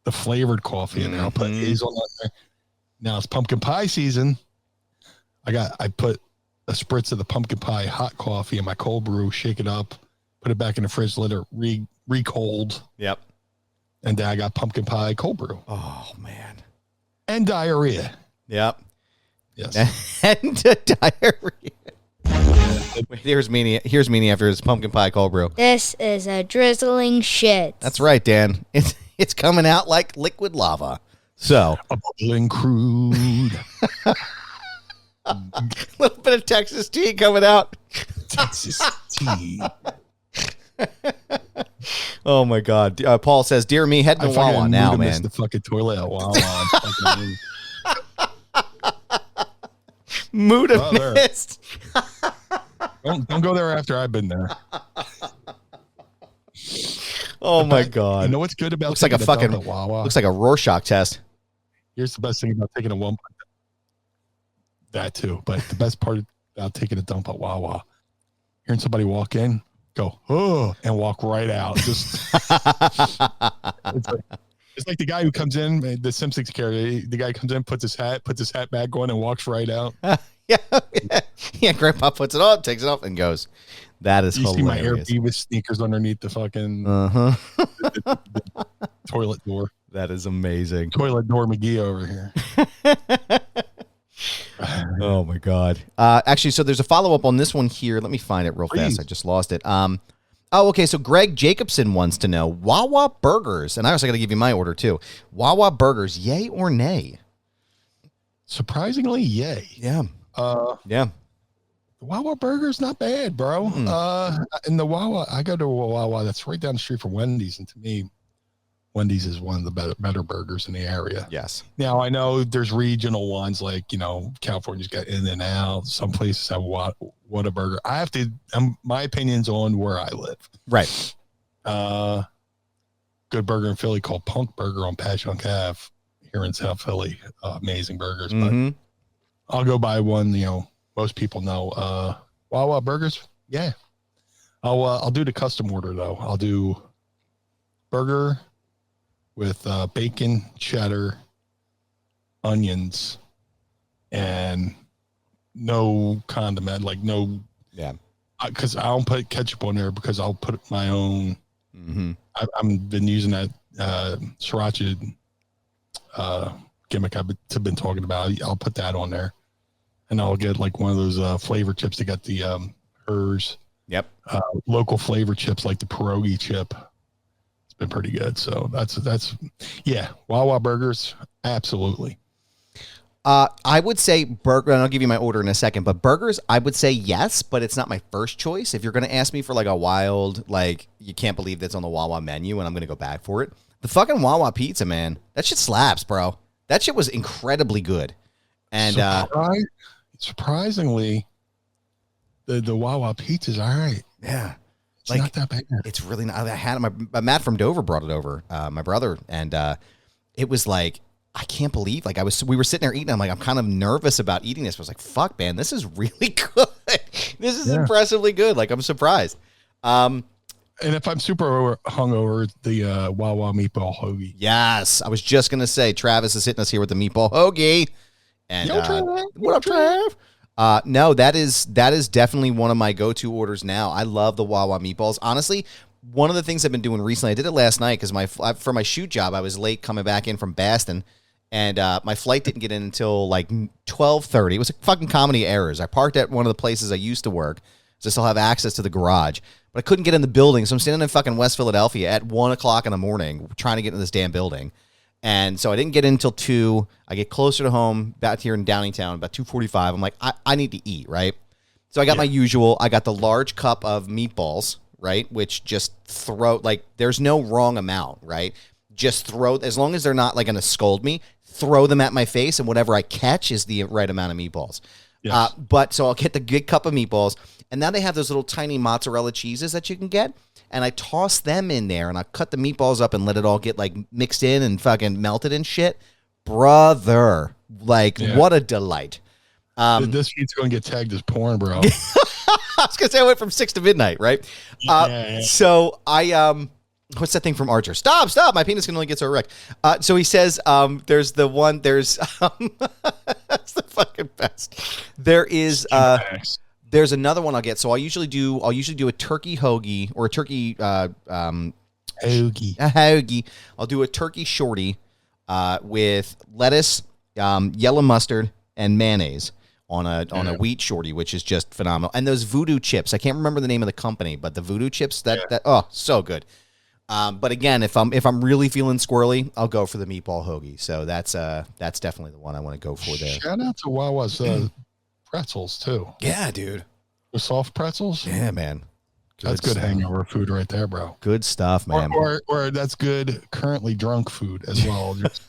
the flavored coffee in there. I'll put hazelnut there. Now it's pumpkin pie season. I put a spritz of the pumpkin pie hot coffee in my cold brew, shake it up, put it back in the fridge, let it re-cold. Yep. And then I got pumpkin pie cold brew. Oh, man. And diarrhea. Yep. Yes. And diarrhea. Here's Meanie after his pumpkin pie cold brew. This is a drizzling shit. That's right, Dan. It's coming out like liquid lava. So A bubbling crude. a little bit of Texas tea coming out. Texas tea. Oh my God. Paul says, "Dear me, head to Wawa now, man." The fucking toilet at Wawa. Mood of Brother. mist. Don't go there after I've been there. Oh my God. You know what's good about Looks like a taking fucking dump at Wawa? looks like a Rorschach test. Here's the best thing about taking a one. That too, but the best part about taking a dump at Wawa, hearing somebody walk in, go and walk right out. Just it's like the guy who comes in, the Simpsons character. The guy comes in, puts his hat back on, and walks right out. Yeah. Grandpa puts it on, takes it off, and goes. That is You see my Air hilarious. Beavis sneakers underneath the fucking Uh-huh. the toilet door. That is amazing. Toilet door McGee over here. Oh my God. Actually, so there's a follow-up on this one here. Let me find it real Please. fast. I just lost it. Okay. So Greg Jacobson wants to know Wawa Burgers, and I also got to give you my order too. Wawa Burgers, yay or nay? Surprisingly, yay. Yeah. Yeah. The Wawa Burger's not bad, bro. And the Wawa, I go to a Wawa that's right down the street from Wendy's, and to me, Wendy's is one of the better burgers in the area. Yes. Now, I know there's regional ones like, California's got In and Out. Some places have Whataburger. I have to, my opinion's on where I live. Right. Good burger in Philly called Punk Burger on Passyunk Ave here in South Philly. Amazing burgers. Mhm. But I'll go buy one, most people know. Wawa Burgers, yeah. I'll do the custom order, though. I'll do burger with bacon, cheddar, onions, and no condiment, like no. Yeah. Because I don't put ketchup on there because I'll put my own. Mm-hmm. I've been using that sriracha gimmick I've been talking about. I'll put that on there, and I'll get like one of those flavor chips. They got the hers. Yep. Local flavor chips like the pierogi chip. It's been pretty good. So that's yeah. Wawa Burgers, absolutely. I would say burger, and I'll give you my order in a second, but burgers, I would say yes, but it's not my first choice. If you're going to ask me for like a wild, like you can't believe that's on the Wawa menu and I'm going to go back for it. The fucking Wawa pizza, man, that shit slaps, bro. That shit was incredibly good. And surprisingly, the Wawa pizza's all right. yeah, It's not that bad. It's really not. I had Matt from Dover brought it over, my brother, and it was like, I can't believe, like we were sitting there eating. I'm like, I'm kind of nervous about eating this. But I was like, fuck, man, this is really good. This is impressively good. Like, I'm surprised. And if I'm super hungover, the Wawa meatball hoagie. Yes, I was just gonna say, Travis is hitting us here with the meatball hoagie. And Yo, Trav. what up, Trav? No, that is definitely one of my go-to orders now. I love the Wawa meatballs. Honestly, one of the things I've been doing recently, I did it last night because for my shoot job, I was late coming back in from Boston. And my flight didn't get in until like 12:30. It was a fucking comedy of errors. I parked at one of the places I used to work, so I still have access to the garage. But I couldn't get in the building, so I'm standing in fucking West Philadelphia at 1 o'clock in the morning trying to get in this damn building. And so I didn't get in until 2. I get closer to home, back here in Downingtown, about 2:45. I'm like, I need to eat, right? So I got my usual. I got the large cup of meatballs, right? Which just there's no wrong amount, right? Just throw, as long as they're not like going to scold me, throw them at my face, and whatever I catch is the right amount of meatballs. Yes. But so I'll get the big cup of meatballs, and now they have those little tiny mozzarella cheeses that you can get, and I toss them in there, and I cut the meatballs up and let it all get like mixed in and fucking melted and shit. Brother, what a delight. This feed's going to get tagged as porn, bro. I was gonna say I went from 6 to midnight, right? Yeah. So I What's that thing from Archer? Stop! My penis can only get so erect. So he says, there's the one, there's, that's the fucking best. There's another one I'll get. So I'll usually do a turkey hoagie or a turkey, Hoagie. a hoagie. I'll do a turkey shorty, with lettuce, yellow mustard, and mayonnaise on a wheat shorty, which is just phenomenal. And those voodoo chips, I can't remember the name of the company, but the voodoo chips, that so good. But again, if I'm really feeling squirrely, I'll go for the meatball hoagie. So that's definitely the one I want to go for there. Shout out to Wawa's pretzels too. Yeah, dude. The soft pretzels. Yeah, man. That's good hangover food right there, bro. Good stuff, man. Or that's good currently drunk food as well. Just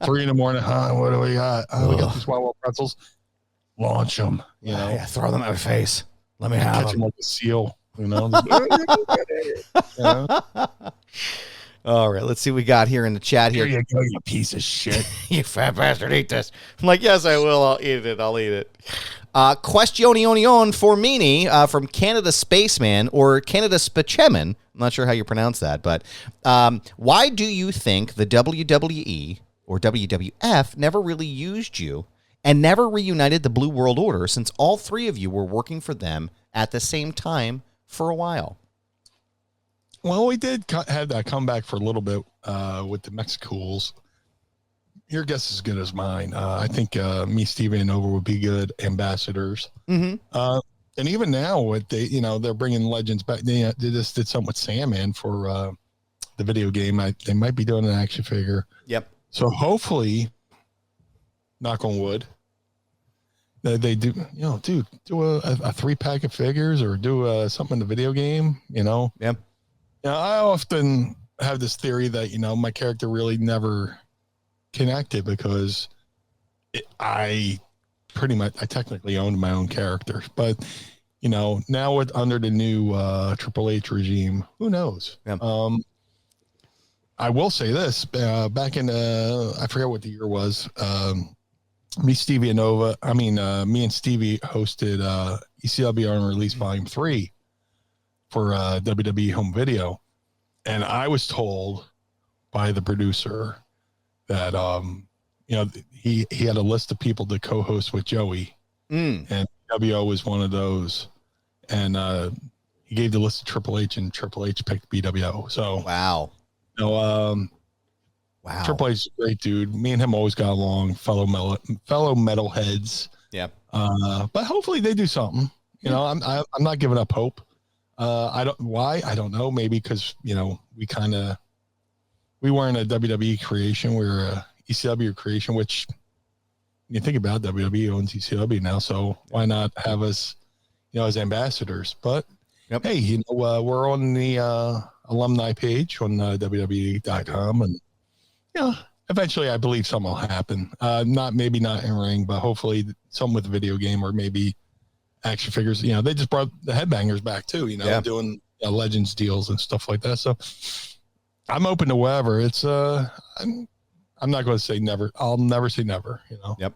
3 a.m. Huh? What do we got? Oh, we got these Wawa pretzels. Launch them. You know, throw them at my face. Let me have catch them. them like a seal. You know. All right, let's see what we got here in the chat here. Here you go, you piece of shit. You fat bastard, eat this. I'm like, yes, I will. I'll eat it. Questionionion for Meanie from Canada Spaceman or Canada Spaceman. I'm not sure how you pronounce that, but why do you think the WWE or WWF never really used you and never reunited the Blue World Order since all three of you were working for them at the same time for a while? Well, we did had that comeback for a little bit with the Mexicools. Your guess is as good as mine. I think me, Stevie, and Nova would be good ambassadors. Mm-hmm. And even now, what they're bringing legends back. They just did something with Sandman for the video game. They might be doing an action figure. Yep. So hopefully, knock on wood, they do. Do a 3-pack of figures or do something in the video game. Yep. I often have this theory that, my character really never connected because I technically owned my own character. But, now under the new Triple H regime, who knows? Yeah. I will say this, back in, I forget what the year was. Me, Stevie, and Nova, me and Stevie hosted ECW on Release Volume 3. For WWE Home Video, and I was told by the producer that he had a list of people to co-host with Joey, and WO was one of those, and he gave the list to Triple H, and Triple H picked BWO. So wow, wow, Triple H is a great dude. Me and him always got along, fellow metalheads. Yeah, but hopefully they do something. I'm not giving up hope. I don't know. Maybe because, we weren't a WWE creation. We were a ECW creation, which when you think about it, WWE owns ECW now. So why not have us, as ambassadors? But hey, we're on the alumni page on WWE.com. And, eventually I believe something will happen. Maybe not in ring, but hopefully something with a video game or maybe action figures. They just brought the Headbangers back too, doing Legends deals and stuff like that. So I'm open to whatever. It's I'm not going to say never. I'll never say never. Yep.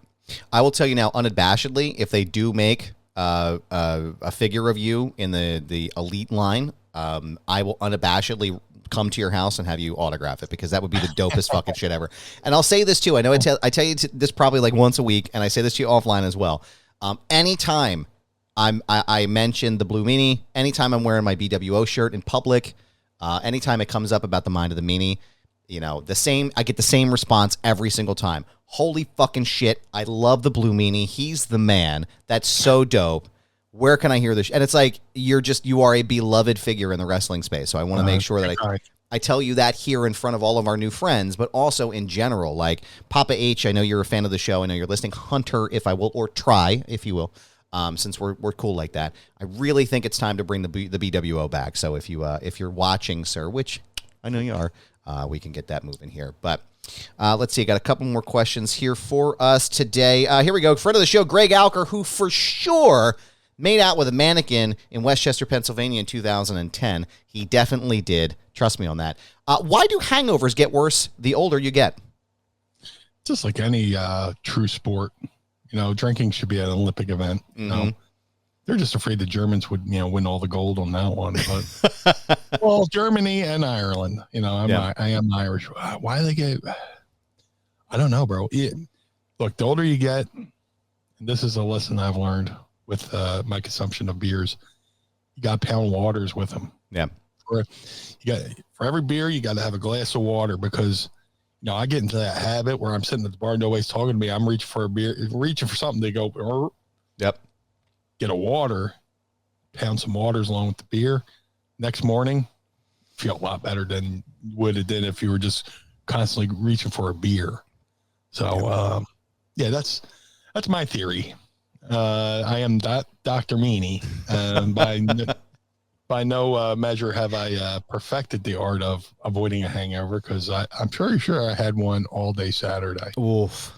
I will tell you now, unabashedly, if they do make a figure of you in the elite line, I will unabashedly come to your house and have you autograph it, because that would be the dopest fucking shit ever. And I'll say this too. I know I tell you this probably like once a week, and I say this to you offline as well. Anytime I mentioned the Blue Meanie, anytime I'm wearing my BWO shirt in public, anytime it comes up about the Mind of the Meanie, I get the same response every single time. Holy fucking shit, I love the Blue Meanie. He's the man. That's so dope. Where can I hear this? And it's like, you are a beloved figure in the wrestling space. So I want to make sure that I tell you that here in front of all of our new friends, but also in general, like Papa H, I know you're a fan of the show. I know you're listening. Hunter, if I will, or Try, if you will. Since we're cool like that, I really think it's time to bring the BWO back. So if you're watching, sir, which I know you are, we can get that moving here. But let's see, I got a couple more questions here for us today. Here we go. Friend of the show, Greg Alker, who for sure made out with a mannequin in Westchester, Pennsylvania in 2010. He definitely did. Trust me on that. Why do hangovers get worse the older you get? Just like any true sport. Drinking should be an Olympic event. They're just afraid the Germans would, win all the gold on that one. But well, Germany and Ireland, I am Irish. Why do they get? I don't know, bro. Look, the older you get, and this is a lesson I've learned with my consumption of beers. You got to pound waters with them. Yeah. For every beer, you got to have a glass of water because, I get into that habit where I'm sitting at the bar and nobody's talking to me. I'm reaching for a beer, reaching for something. They go, yep. Get a water, pound some waters along with the beer. Next morning, feel a lot better than you would have done if you were just constantly reaching for a beer. So, that's my theory. I am Dr. Meanie. By no measure have I perfected the art of avoiding a hangover because I'm pretty sure I had one all day Saturday. Oof.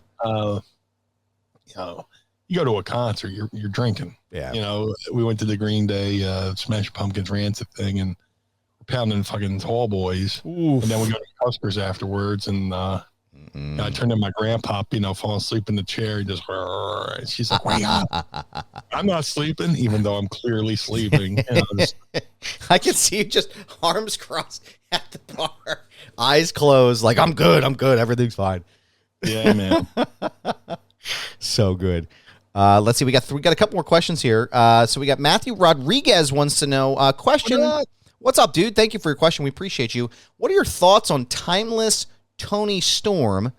You go to a concert, you're drinking. Yeah. We went to the Green Day Smash Pumpkins Rancid thing and we're pounding fucking tall boys. Oof. And then we go to Cuskers afterwards and I turned to my grandpa, falling asleep in the chair. Just, and she's like, wake up. I'm not sleeping, even though I'm clearly sleeping. I can see you just arms crossed at the bar, eyes closed, like, I'm good. Everything's fine. Yeah, man. So good. Let's see. We got a couple more questions here. So we got Matthew Rodriguez wants to know, question. What's up, dude? Thank you for your question. We appreciate you. What are your thoughts on timeless Tony Storm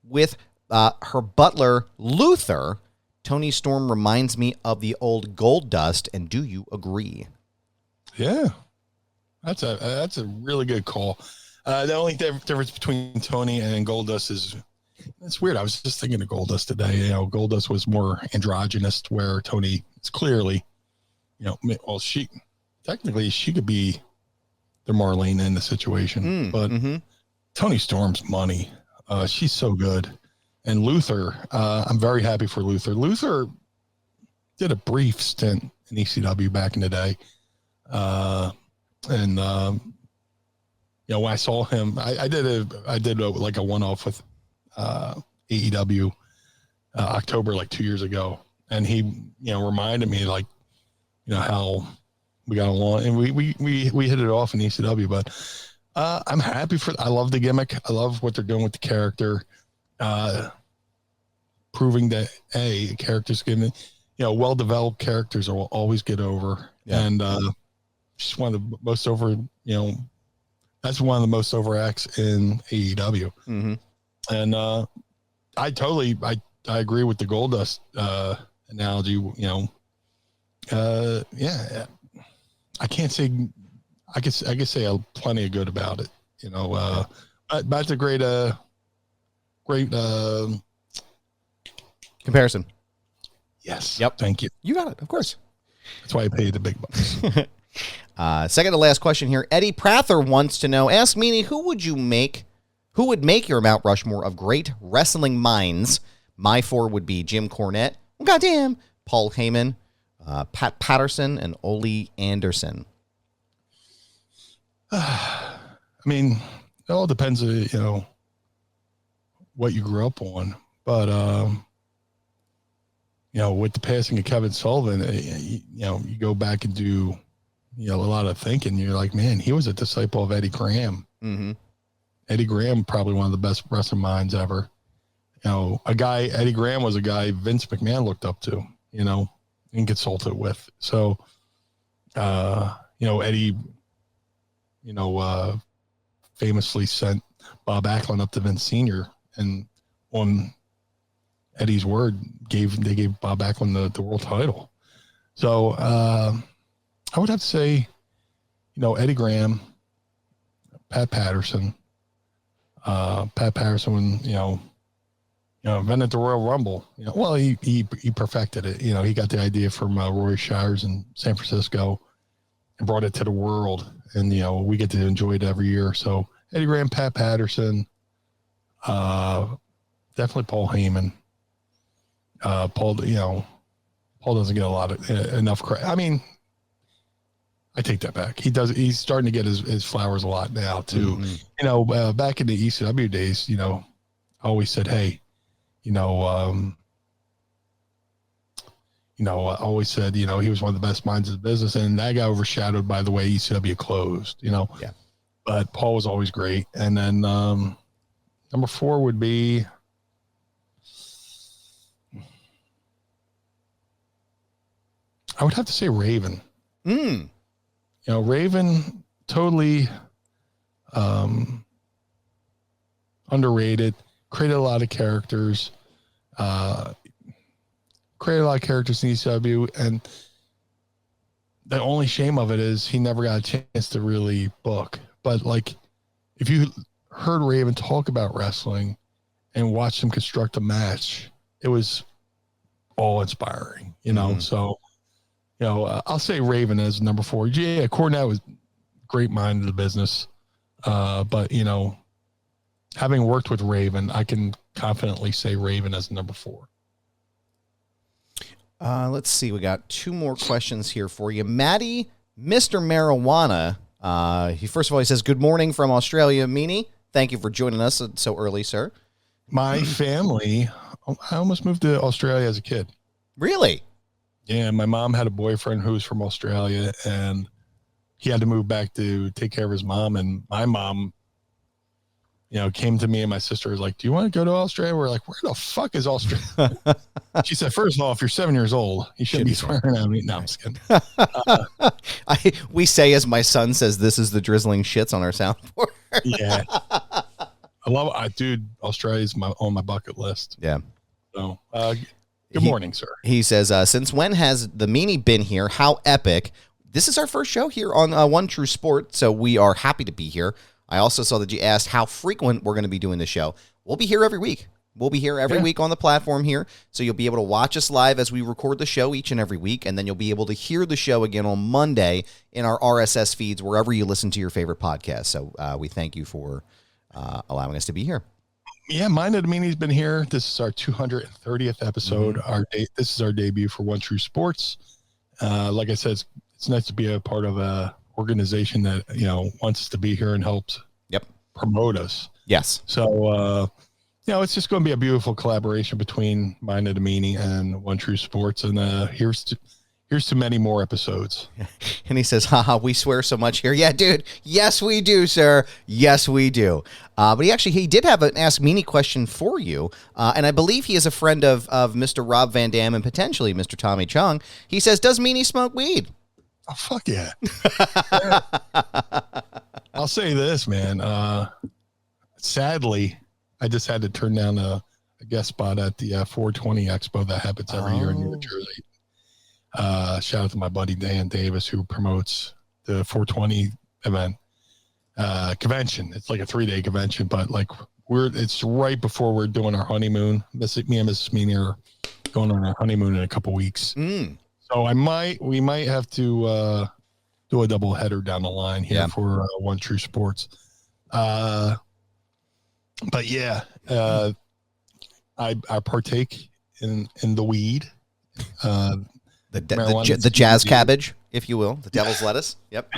with her butler, Luther? Tony Storm reminds me of the old GlueDust, and do you agree? Yeah. That's a really good call. The only difference between Tony and GlueDust is it's weird. I was just thinking of GlueDust today. GlueDust was more androgynous, where Tony is clearly, she could be the Marlene in the situation, but Tony Storm's money. She's so good. And Luther, I'm very happy for Luther. Luther did a brief stint in ECW back in the day. When I saw him, I did like a one-off with AEW October, like 2 years ago. And he, reminded me how we got along and we hit it off in ECW, but I'm happy I love the gimmick. I love what they're doing with the character. Proving that characters given, well-developed characters will always get over. Yeah. And she's one of the most over, that's one of the most over acts in AEW. Mm-hmm. And I agree with the GlueDust analogy. I can't say I can say plenty of good about it. But it's a great comparison. Yes. Yep. Thank you. You got it. Of course. That's why I pay the big bucks. Second to last question here. Eddie Prather wants to know, ask Meanie, who would make your Mount Rushmore of great wrestling minds? My four would be Jim Cornette, goddamn, Paul Heyman, Pat Patterson, and Ole Anderson. I mean, it all depends, what you grew up on. But, with the passing of Kevin Sullivan, you go back and do, a lot of thinking. You're like, man, he was a disciple of Eddie Graham. Mm-hmm. Eddie Graham, probably one of the best wrestling minds ever. Eddie Graham was a guy Vince McMahon looked up to, and consulted with. So, Eddie, famously sent Bob Backlund up to Vince Sr. and on Eddie's word they gave Bob Backlund the world title. So I would have to say, Eddie Graham, Pat Patterson, when, invented the Royal Rumble. He perfected it. He got the idea from Roy Shires in San Francisco and brought it to the world. And, we get to enjoy it every year. So Eddie Graham, Pat Patterson, definitely Paul Heyman. Paul doesn't get enough credit. I mean, I take that back. He's starting to get his flowers a lot now too. Mm-hmm. Back in the ECW days, I always said, hey, I always said, he was one of the best minds of the business, and that got overshadowed by the way ECW closed, Yeah. But Paul was always great. And then number 4 would be, I would have to say Raven. Raven, totally underrated, created a lot of characters. Created a lot of characters in ECW, and the only shame of it is he never got a chance to really book. But if you heard Raven talk about wrestling and watched him construct a match, it was all inspiring, So, I'll say Raven as number 4. Yeah, Cornette was great mind of the business, but having worked with Raven, I can confidently say Raven as number 4. Let's see. We got 2 more questions here for you. Maddie, Mr. Marijuana. He first of all, he says, "Good morning from Australia, Meanie. Thank you for joining us so early, sir." My family, I almost moved to Australia as a kid. Really? Yeah, my mom had a boyfriend who was from Australia, and he had to move back to take care of his mom. And my mom, came to me and my sister was like, "Do you want to go to Australia?" We're like, "Where the fuck is Australia?" She said, "First of all, if you're 7 years old, you shouldn't be swearing at me." No, I'm just kidding. We say, as my son says, "This is the drizzling shits" on our soundboard. Yeah. I love it. Dude, Australia's on my bucket list. Yeah. So, good morning, sir. He says, "Since when has the Meanie been here? How epic." This is our first show here on One True Sport, so we are happy to be here. I also saw that you asked how frequent we're going to be doing the show. We'll be here every week. We'll be here every week on the platform here, so you'll be able to watch us live as we record the show each and every week, and then you'll be able to hear the show again on Monday in our RSS feeds wherever you listen to your favorite podcast. So we thank you for allowing us to be here. Yeah, Mind of DeMeanie's been here. This is our 230th episode. This is our debut for One True Sports. Like I said, it's nice to be a part of a organization that wants us to be here and helps promote us. Yes. So it's just going to be a beautiful collaboration between Mind of DeMeanie and One True Sports, and here's to many more episodes. And he says, "Haha, we swear so much here." Yeah, dude. Yes, we do, sir. Yes, we do. But he did have an Ask Meanie question for you, and I believe he is a friend of Mr. Rob Van Dam and potentially Mr. Tommy Chung. He says, "Does Meanie smoke weed?" Oh, fuck yeah. I'll say this, man. Sadly, I just had to turn down a guest spot at the 420 Expo that happens every year in New Jersey. Shout out to my buddy Dan Davis, who promotes the 420 event convention. It's like a 3-day convention, but it's right before we're doing our honeymoon. Me and Mrs. Meanie are going on our honeymoon in a couple weeks. So we might have to do a double header down the line here for One True Sports. But yeah, I partake in the weed. The jazz cabbage, if you will, the devil's lettuce. Yep.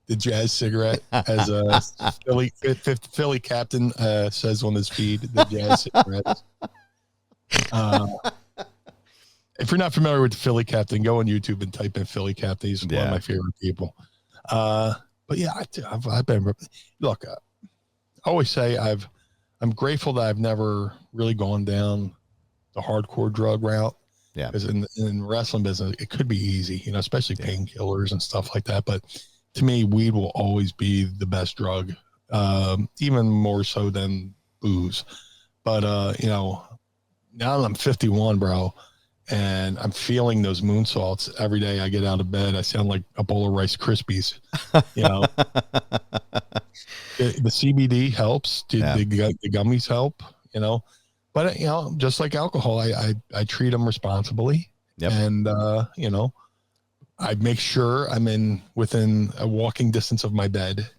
The jazz cigarette, as Philly Captain says on his feed, the jazz cigarette. If you're not familiar with the Philly Captain, go on YouTube and type in Philly Captain. He's one of my favorite people. But yeah, I've been. Look, I always say I'm grateful that I've never really gone down the hardcore drug route. Yeah, because in wrestling business, it could be easy, especially painkillers and stuff like that. But to me, weed will always be the best drug, even more so than booze. But now that I'm 51, bro, and I'm feeling those moonsaults every day. I get out of bed, I sound like a bowl of Rice Krispies. The CBD helps. The gummies help. But just like alcohol, I treat them responsibly, and I make sure I'm within a walking distance of my bed.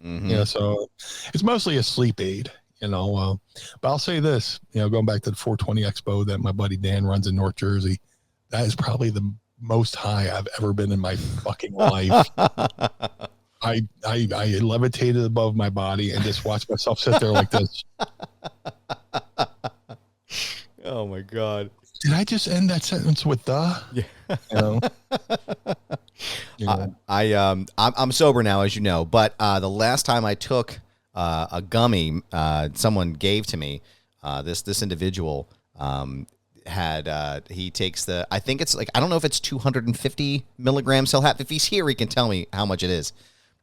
So it's mostly a sleep aid. But I'll say this, going back to the 420 Expo that my buddy Dan runs in North Jersey, that is probably the most high I've ever been in my fucking life. I levitated above my body and just watched myself sit there like this. Oh my God. Did I just end that sentence with the? Yeah. You know? I'm sober now, as you know, but the last time I took a gummy someone gave to me, this individual he takes I think it's like, I don't know if it's 250 milligrams he'll have. If he's here, he can tell me how much it is.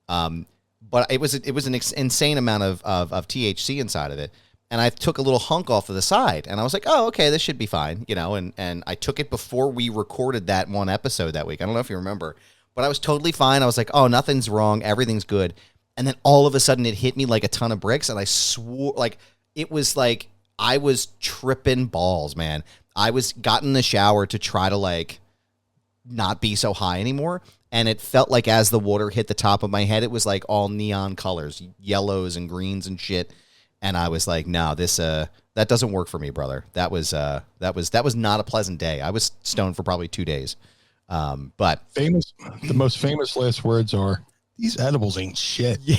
But it was an insane amount of THC inside of it. And I took a little hunk off of the side, and I was like, oh, okay, this should be fine, you know, and I took it before we recorded that one episode that week. I don't know if you remember, but I was totally fine. I was like, oh, nothing's wrong. Everything's good. And then all of a sudden it hit me like a ton of bricks, and I swore, like, it was like I was tripping balls, man. I got in the shower to try to, like, not be so high anymore, and it felt like as the water hit the top of my head, it was like all neon colors, yellows and greens and shit. And I was like, no, that doesn't work for me, brother. That was not a pleasant day. I was stoned for probably 2 days. But the most famous last words are, these edibles ain't shit. Yeah.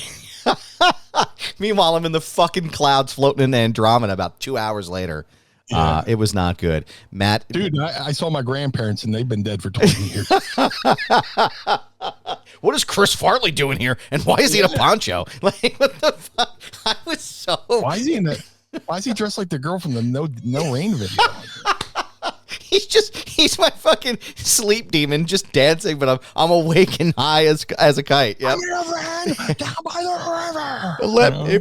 Meanwhile, I'm in the fucking clouds floating in Andromeda about 2 hours later. Yeah. It was not good. Matt. Dude, I saw my grandparents and they've been dead for 20 years. What is Chris Farley doing here? And why is he in a poncho? Like, what the fuck? I was so. Why is he dressed like the girl from the No Rain video? He's my fucking sleep demon, just dancing, but I'm awake and high as a kite. Yep. Down by the river.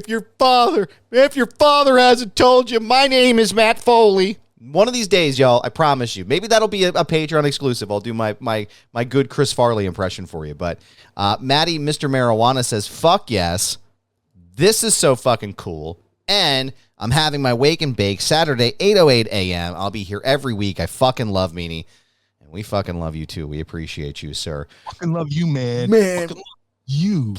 If your father hasn't told you, my name is Matt Foley. One of these days, y'all, I promise you. Maybe that'll be a Patreon exclusive. I'll do my good Chris Farley impression for you. But Maddie, Mr. Marijuana says, fuck yes. This is so fucking cool. And I'm having my wake and bake Saturday, 8:08 a.m. I'll be here every week. I fucking love Meanie. And we fucking love you, too. We appreciate you, sir. Fucking love you, man. Man. You,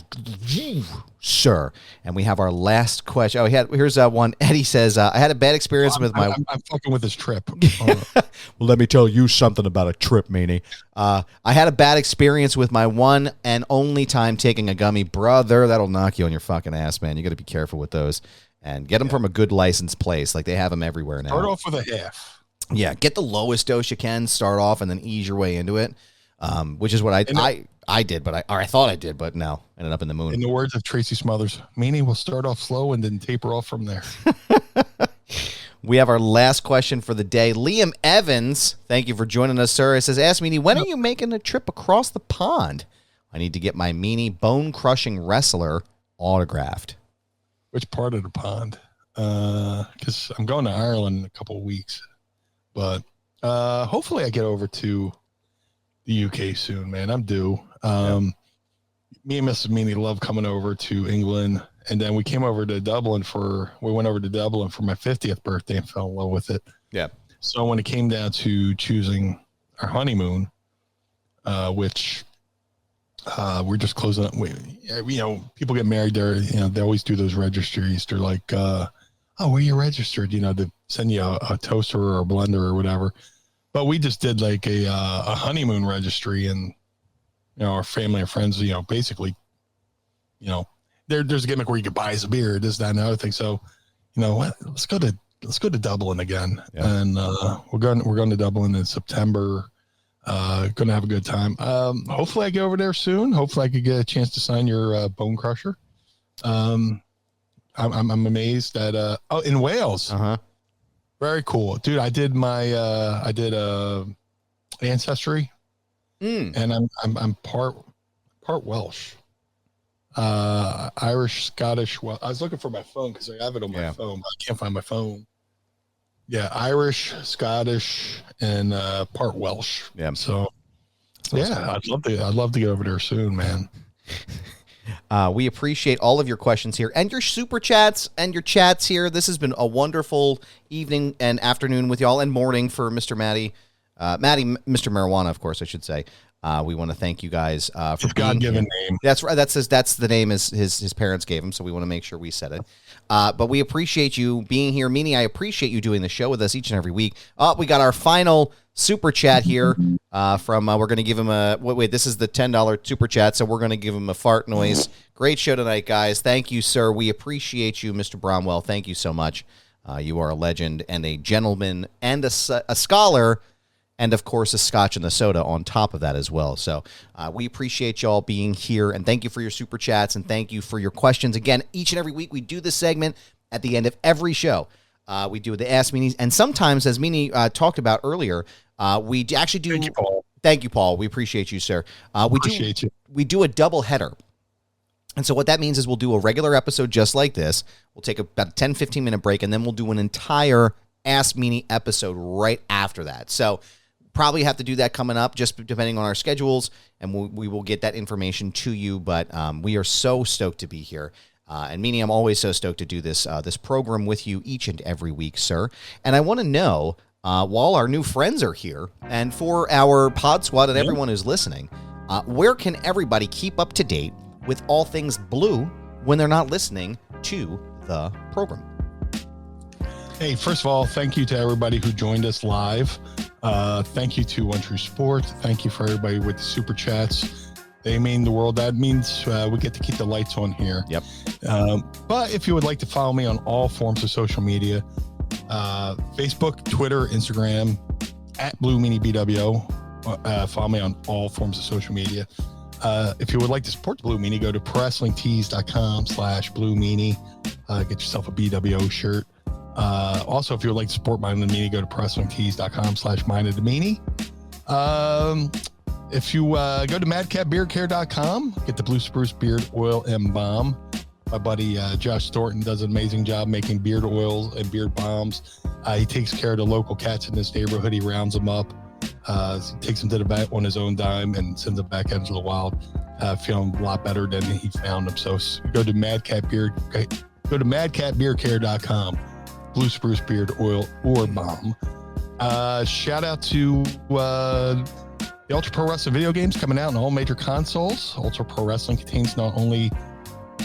sir. And we have our last question. Oh, here's one. Eddie says, I had a bad experience with my. I'm fucking with this trip. Well, let me tell you something about a trip, Meanie. I had a bad experience with my one and only time taking a gummy. Brother, that'll knock you on your fucking ass, man. You got to be careful with those and get them from a good licensed place. Like, they have them everywhere now. Start off with a half. Yeah, get the lowest dose you can. Start off and then ease your way into it. Which is what I did, but I thought I did, but no, ended up in the moon. In the words of Tracy Smothers, Meanie will start off slow and then taper off from there. We have our last question for the day. Liam Evans, thank you for joining us, sir. It says, ask Meanie, when are you making a trip across the pond? I need to get my Meanie bone-crushing wrestler autographed. Which part of the pond? Because I'm going to Ireland in a couple of weeks. But hopefully I get over to the UK soon, man. I'm due. Me and Mrs. Meanie love coming over to England, and then we came over to Dublin we went over to Dublin for my 50th birthday and fell in love with it. Yeah. So when it came down to choosing our honeymoon, which we're just closing up. People get married there. They always do those registries. They're like, oh, where you registered? They send you a toaster or a blender or whatever. But we just did like a honeymoon registry, and our family and friends, basically, there's a gimmick where you could buy us a beer, this, that, and the other thing. So, let's go to Dublin again, and we're going to Dublin in September. Going to have a good time. Hopefully I get over there soon. Hopefully I could get a chance to sign your Bone Crusher. I'm amazed that in Wales. Very cool, dude. I did ancestry, and I'm part Welsh, Irish, Scottish. Well, I was looking for my phone because I have it on my phone, but I can't find my phone. Yeah, Irish, Scottish, and part Welsh. Yeah. So I'd love to get over there soon, man. We appreciate all of your questions here and your super chats and your chats here. This has been a wonderful evening and afternoon with y'all, and morning for Mr. Mr. Marijuana, of course, I should say. We want to thank you guys for his God-given name. That's right. That's the name his parents gave him, so we want to make sure we said it. But we appreciate you being here. Meanie, I appreciate you doing the show with us each and every week. We got our final super chat here from, we're going to give him this is the $10 super chat, so we're going to give him a fart noise. Great show tonight, guys. Thank you, sir. We appreciate you, Mr. Bromwell. Thank you so much. You are a legend and a gentleman and a scholar, and, of course, a scotch and the soda on top of that as well. So we appreciate y'all being here, and thank you for your super chats, and thank you for your questions. Again, each and every week we do this segment at the end of every show. We do the Ask Meanies, and sometimes, as Meanie talked about earlier, we actually do... Thank you, Paul. Thank you, Paul. We appreciate you, sir. We do a double header. And so what that means is we'll do a regular episode just like this. We'll take about a 10, 15-minute break, and then we'll do an entire Ask Meanie episode right after that. So probably have to do that coming up, just depending on our schedules, and we will get that information to you. But we are so stoked to be here. And Meanie, I'm always so stoked to do this program with you each and every week, sir. And I want to know, while our new friends are here, and for our pod squad and everyone who's listening, where can everybody keep up to date with all things blue when they're not listening to the program? Hey, first of all, thank you to everybody who joined us live. Thank you to One True Sport. Thank you for everybody with the super chats. They mean the world. That means we get to keep the lights on here. Yep. But if you would like to follow me on all forms of social media, Facebook, Twitter, Instagram, at Blue Meanie BWO. Follow me on all forms of social media. If you would like to support the Blue Meanie, go to prowrestlingtees.com/Blue Meanie. Get yourself a BWO shirt. Also, if you would like to support Mind of the Meanie, go to prowrestlingtees.com/Mind of the Meanie. If you go to madcapbeardcare.com, get the Blue Spruce Beard Oil and Balm. My buddy Josh Thornton does an amazing job making beard oils and beard balms. He takes care of the local cats in this neighborhood. He rounds them up, takes them to the vet on his own dime, and sends them back into the wild, feeling a lot better than he found them. So go to madcapbeardcare.com, Blue Spruce Beard Oil or Balm. Shout out to the Ultra Pro Wrestling video games coming out on all major consoles. Ultra Pro Wrestling contains not only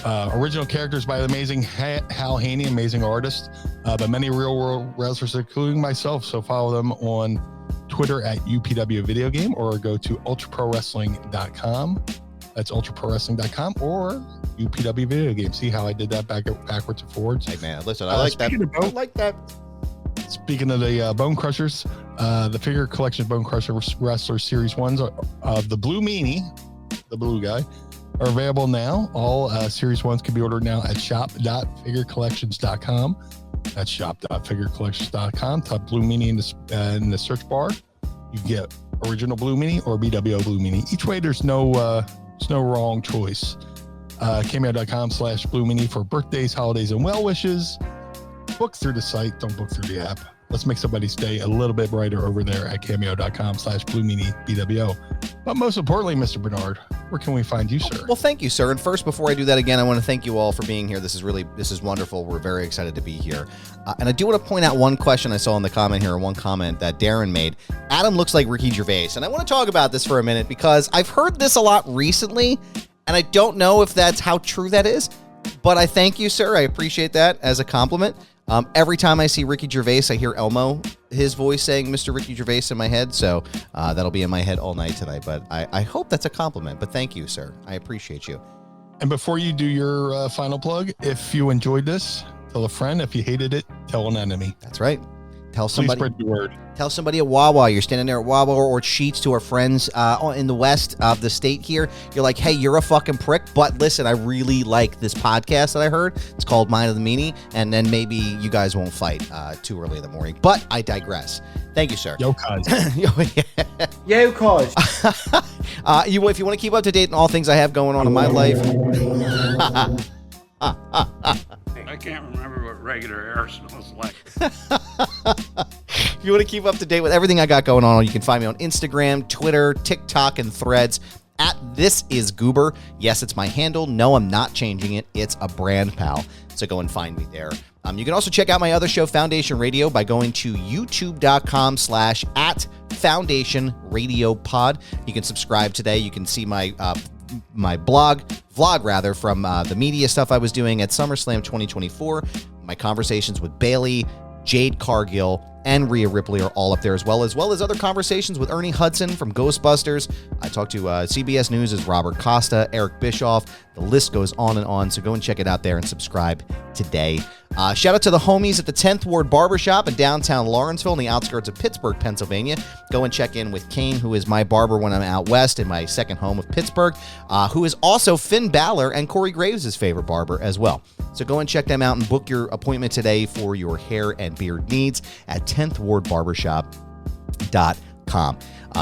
original characters by the amazing Hal Haney, amazing artist, but many real-world wrestlers, including myself. So follow them on Twitter at UPW Video Game, or go to ultraprowrestling.com. That's ultraprowrestling.com or UPW Video Game. See how I did that backwards and forwards? Hey, man, listen, I like that. I like that. Speaking of the Bone Crushers, the figure collection of Bone Crusher Wrestler Series 1s of the Blue Meanie, the blue guy, are available now. All Series 1s can be ordered now at shop.figurecollections.com. That's shop.figurecollections.com. Type Blue Meanie in the search bar. You get original Blue Meanie or BWO Blue Meanie. Each way, there's no wrong choice. Cameo.com/Blue Meanie for birthdays, holidays, and well wishes. Book through the site. Don't book through the app. Let's make somebody's day a little bit brighter over there at cameo.com/Blue Meanie BWO. But most importantly, Mr. Barnard, where can we find you, sir? Well, thank you, sir. And first, before I do that again, I want to thank you all for being here. This is wonderful. We're very excited to be here. And I do want to point out one question I saw in the comment here, one comment that Darren made. Adam looks like Ricky Gervais. And I want to talk about this for a minute because I've heard this a lot recently, and I don't know if that's how true that is. But I thank you, sir. I appreciate that as a compliment. Every time I see Ricky Gervais, I hear Elmo, his voice saying Mr. Ricky Gervais in my head. So that'll be in my head all night tonight. But I hope that's a compliment. But thank you, sir. I appreciate you. And before you do your final plug, if you enjoyed this, tell a friend. If you hated it, tell an enemy. That's right. Tell Please somebody. spread the word. Tell somebody at Wawa. You're standing there at Wawa or Sheets to our friends in the west of the state here. You're like, hey, you're a fucking prick. But listen, I really like this podcast that I heard. It's called Mind of the Meanie. And then maybe you guys won't fight too early in the morning. But I digress. Thank you, sir. Yo, cuz. Yo, cuz. If you want to keep up to date on all things I have going on in my life. I can't remember what regular air smells like. If you want to keep up to date with everything I got going on, you can find me on Instagram, Twitter, TikTok, and Threads at This Is Goober. Yes, it's my handle. No, I'm not changing it. It's a brand, pal. So go and find me there. You can also check out my other show, Foundation Radio, by going to youtube.com/@FoundationRadioPod. You can subscribe today. You can see my vlog from the media stuff I was doing at SummerSlam 2024. My conversations with Bailey, Jade Cargill, and Rhea Ripley are all up there, as well as other conversations with Ernie Hudson from Ghostbusters. I talked to CBS News' Robert Costa, Eric Bischoff. The list goes on and on, so go and check it out there and subscribe today. Shout out to the homies at the 10th Ward Barbershop in downtown Lawrenceville in the outskirts of Pittsburgh, Pennsylvania. Go and check in with Kane, who is my barber when I'm out west in my second home of Pittsburgh, who is also Finn Balor and Corey Graves' favorite barber as well. So go and check them out and book your appointment today for your hair and beard needs at 10th Ward Barbershop.com.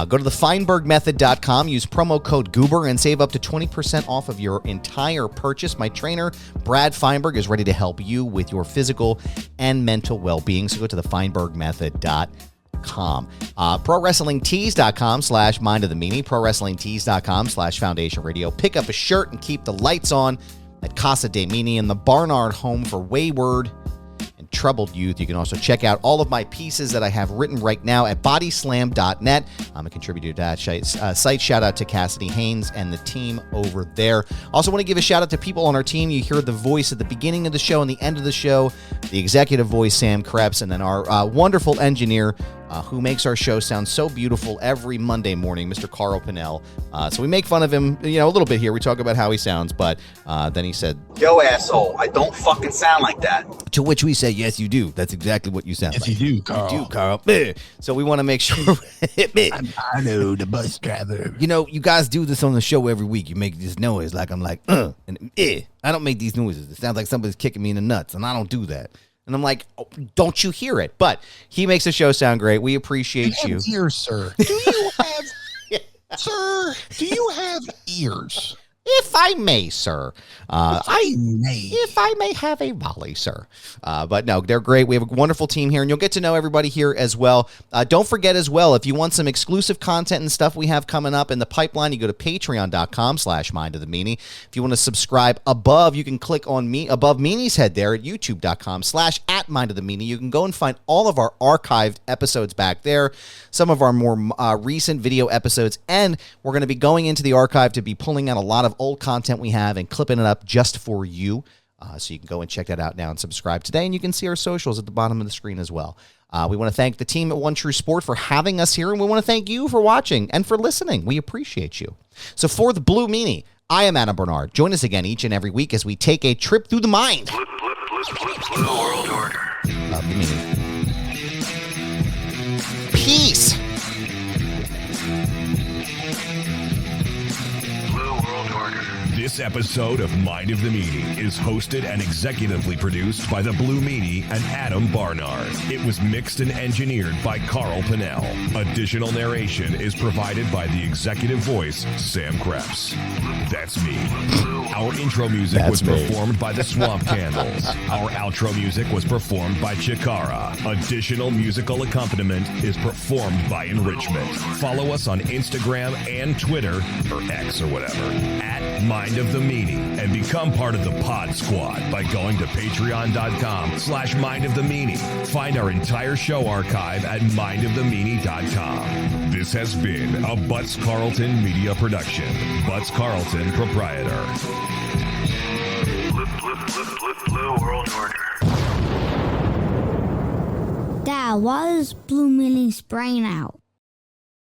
Go to thefeinbergmethod.com, use promo code Goober, and save up to 20% off of your entire purchase. My trainer, Brad Feinberg, is ready to help you with your physical and mental well-being. So go to thefeinbergmethod.com. ProWrestlingTees.com/Mind of the Meanie, ProWrestlingTees.com/Foundation Radio. Pick up a shirt and keep the lights on at Casa DeMeanie and the Barnard home for wayward and troubled youth. You can also check out all of my pieces that I have written right now at bodyslam.net. I'm a contributor to that site. Shout out to Cassidy Haynes and the team over there. Also want to give a shout out to people on our team. You heard the voice at the beginning of the show and the end of the show, the executive voice, Sam Krebs, and then our wonderful engineer who makes our show sound so beautiful every Monday morning, Mr. Carl Pinnell. So we make fun of him, a little bit here. We talk about how he sounds, but then he said, "Yo, asshole, I don't fucking sound like that." To which we say, yes, you do. That's exactly what you sound like. Yes, you do, Carl. You do, Carl. So we want to make sure. I know, the bus driver. You guys do this on the show every week. You make this noise like I'm like, and I don't make these noises. It sounds like somebody's kicking me in the nuts, and I don't do that. And I'm like, oh, don't you hear it? But he makes the show sound great. We appreciate you. Ears, sir. Do you have, sir? Do you have ears? If I may, sir. If I may have a volley, sir. But no, they're great. We have a wonderful team here, and you'll get to know everybody here as well. Don't forget as well, if you want some exclusive content and stuff we have coming up in the pipeline, you go to patreon.com/Mind of the Meanie. If you want to subscribe above, you can click on me above Meanie's head there at youtube.com/@Mind of the Meanie. You can go and find all of our archived episodes back there, some of our more recent video episodes, and we're going to be going into the archive to be pulling out a lot of old content we have and clipping it up just for you. So you can go and check that out now and subscribe today. And you can see our socials at the bottom of the screen as well. We want to thank the team at One True Sport for having us here. And we want to thank you for watching and for listening. We appreciate you. So for the Blue Meanie, I am Adam Barnard. Join us again each and every week as we take a trip through the mind. Blue World Order. Blue Meanie. Peace. This episode of Mind of the Meanie is hosted and executively produced by the Blue Meanie and Adam Barnard. It was mixed and engineered by Carl Pinnell. Additional narration is provided by the executive voice, Sam Krebs. That's me. Our intro music was performed by the Swamp Candles. Our outro music was performed by Chikara. Additional musical accompaniment is performed by Enrichment. Follow us on Instagram and Twitter, or X or whatever, at Mind of the Meanie, and become part of the Pod Squad by going to patreon.com/Mind of the Meanie. Find our entire show archive at mindofthemeanie.com. This has been a Butts Carlton media production. Butts Carlton, proprietor. Blue World Order. Dad, why is Blue Meanie's brain out?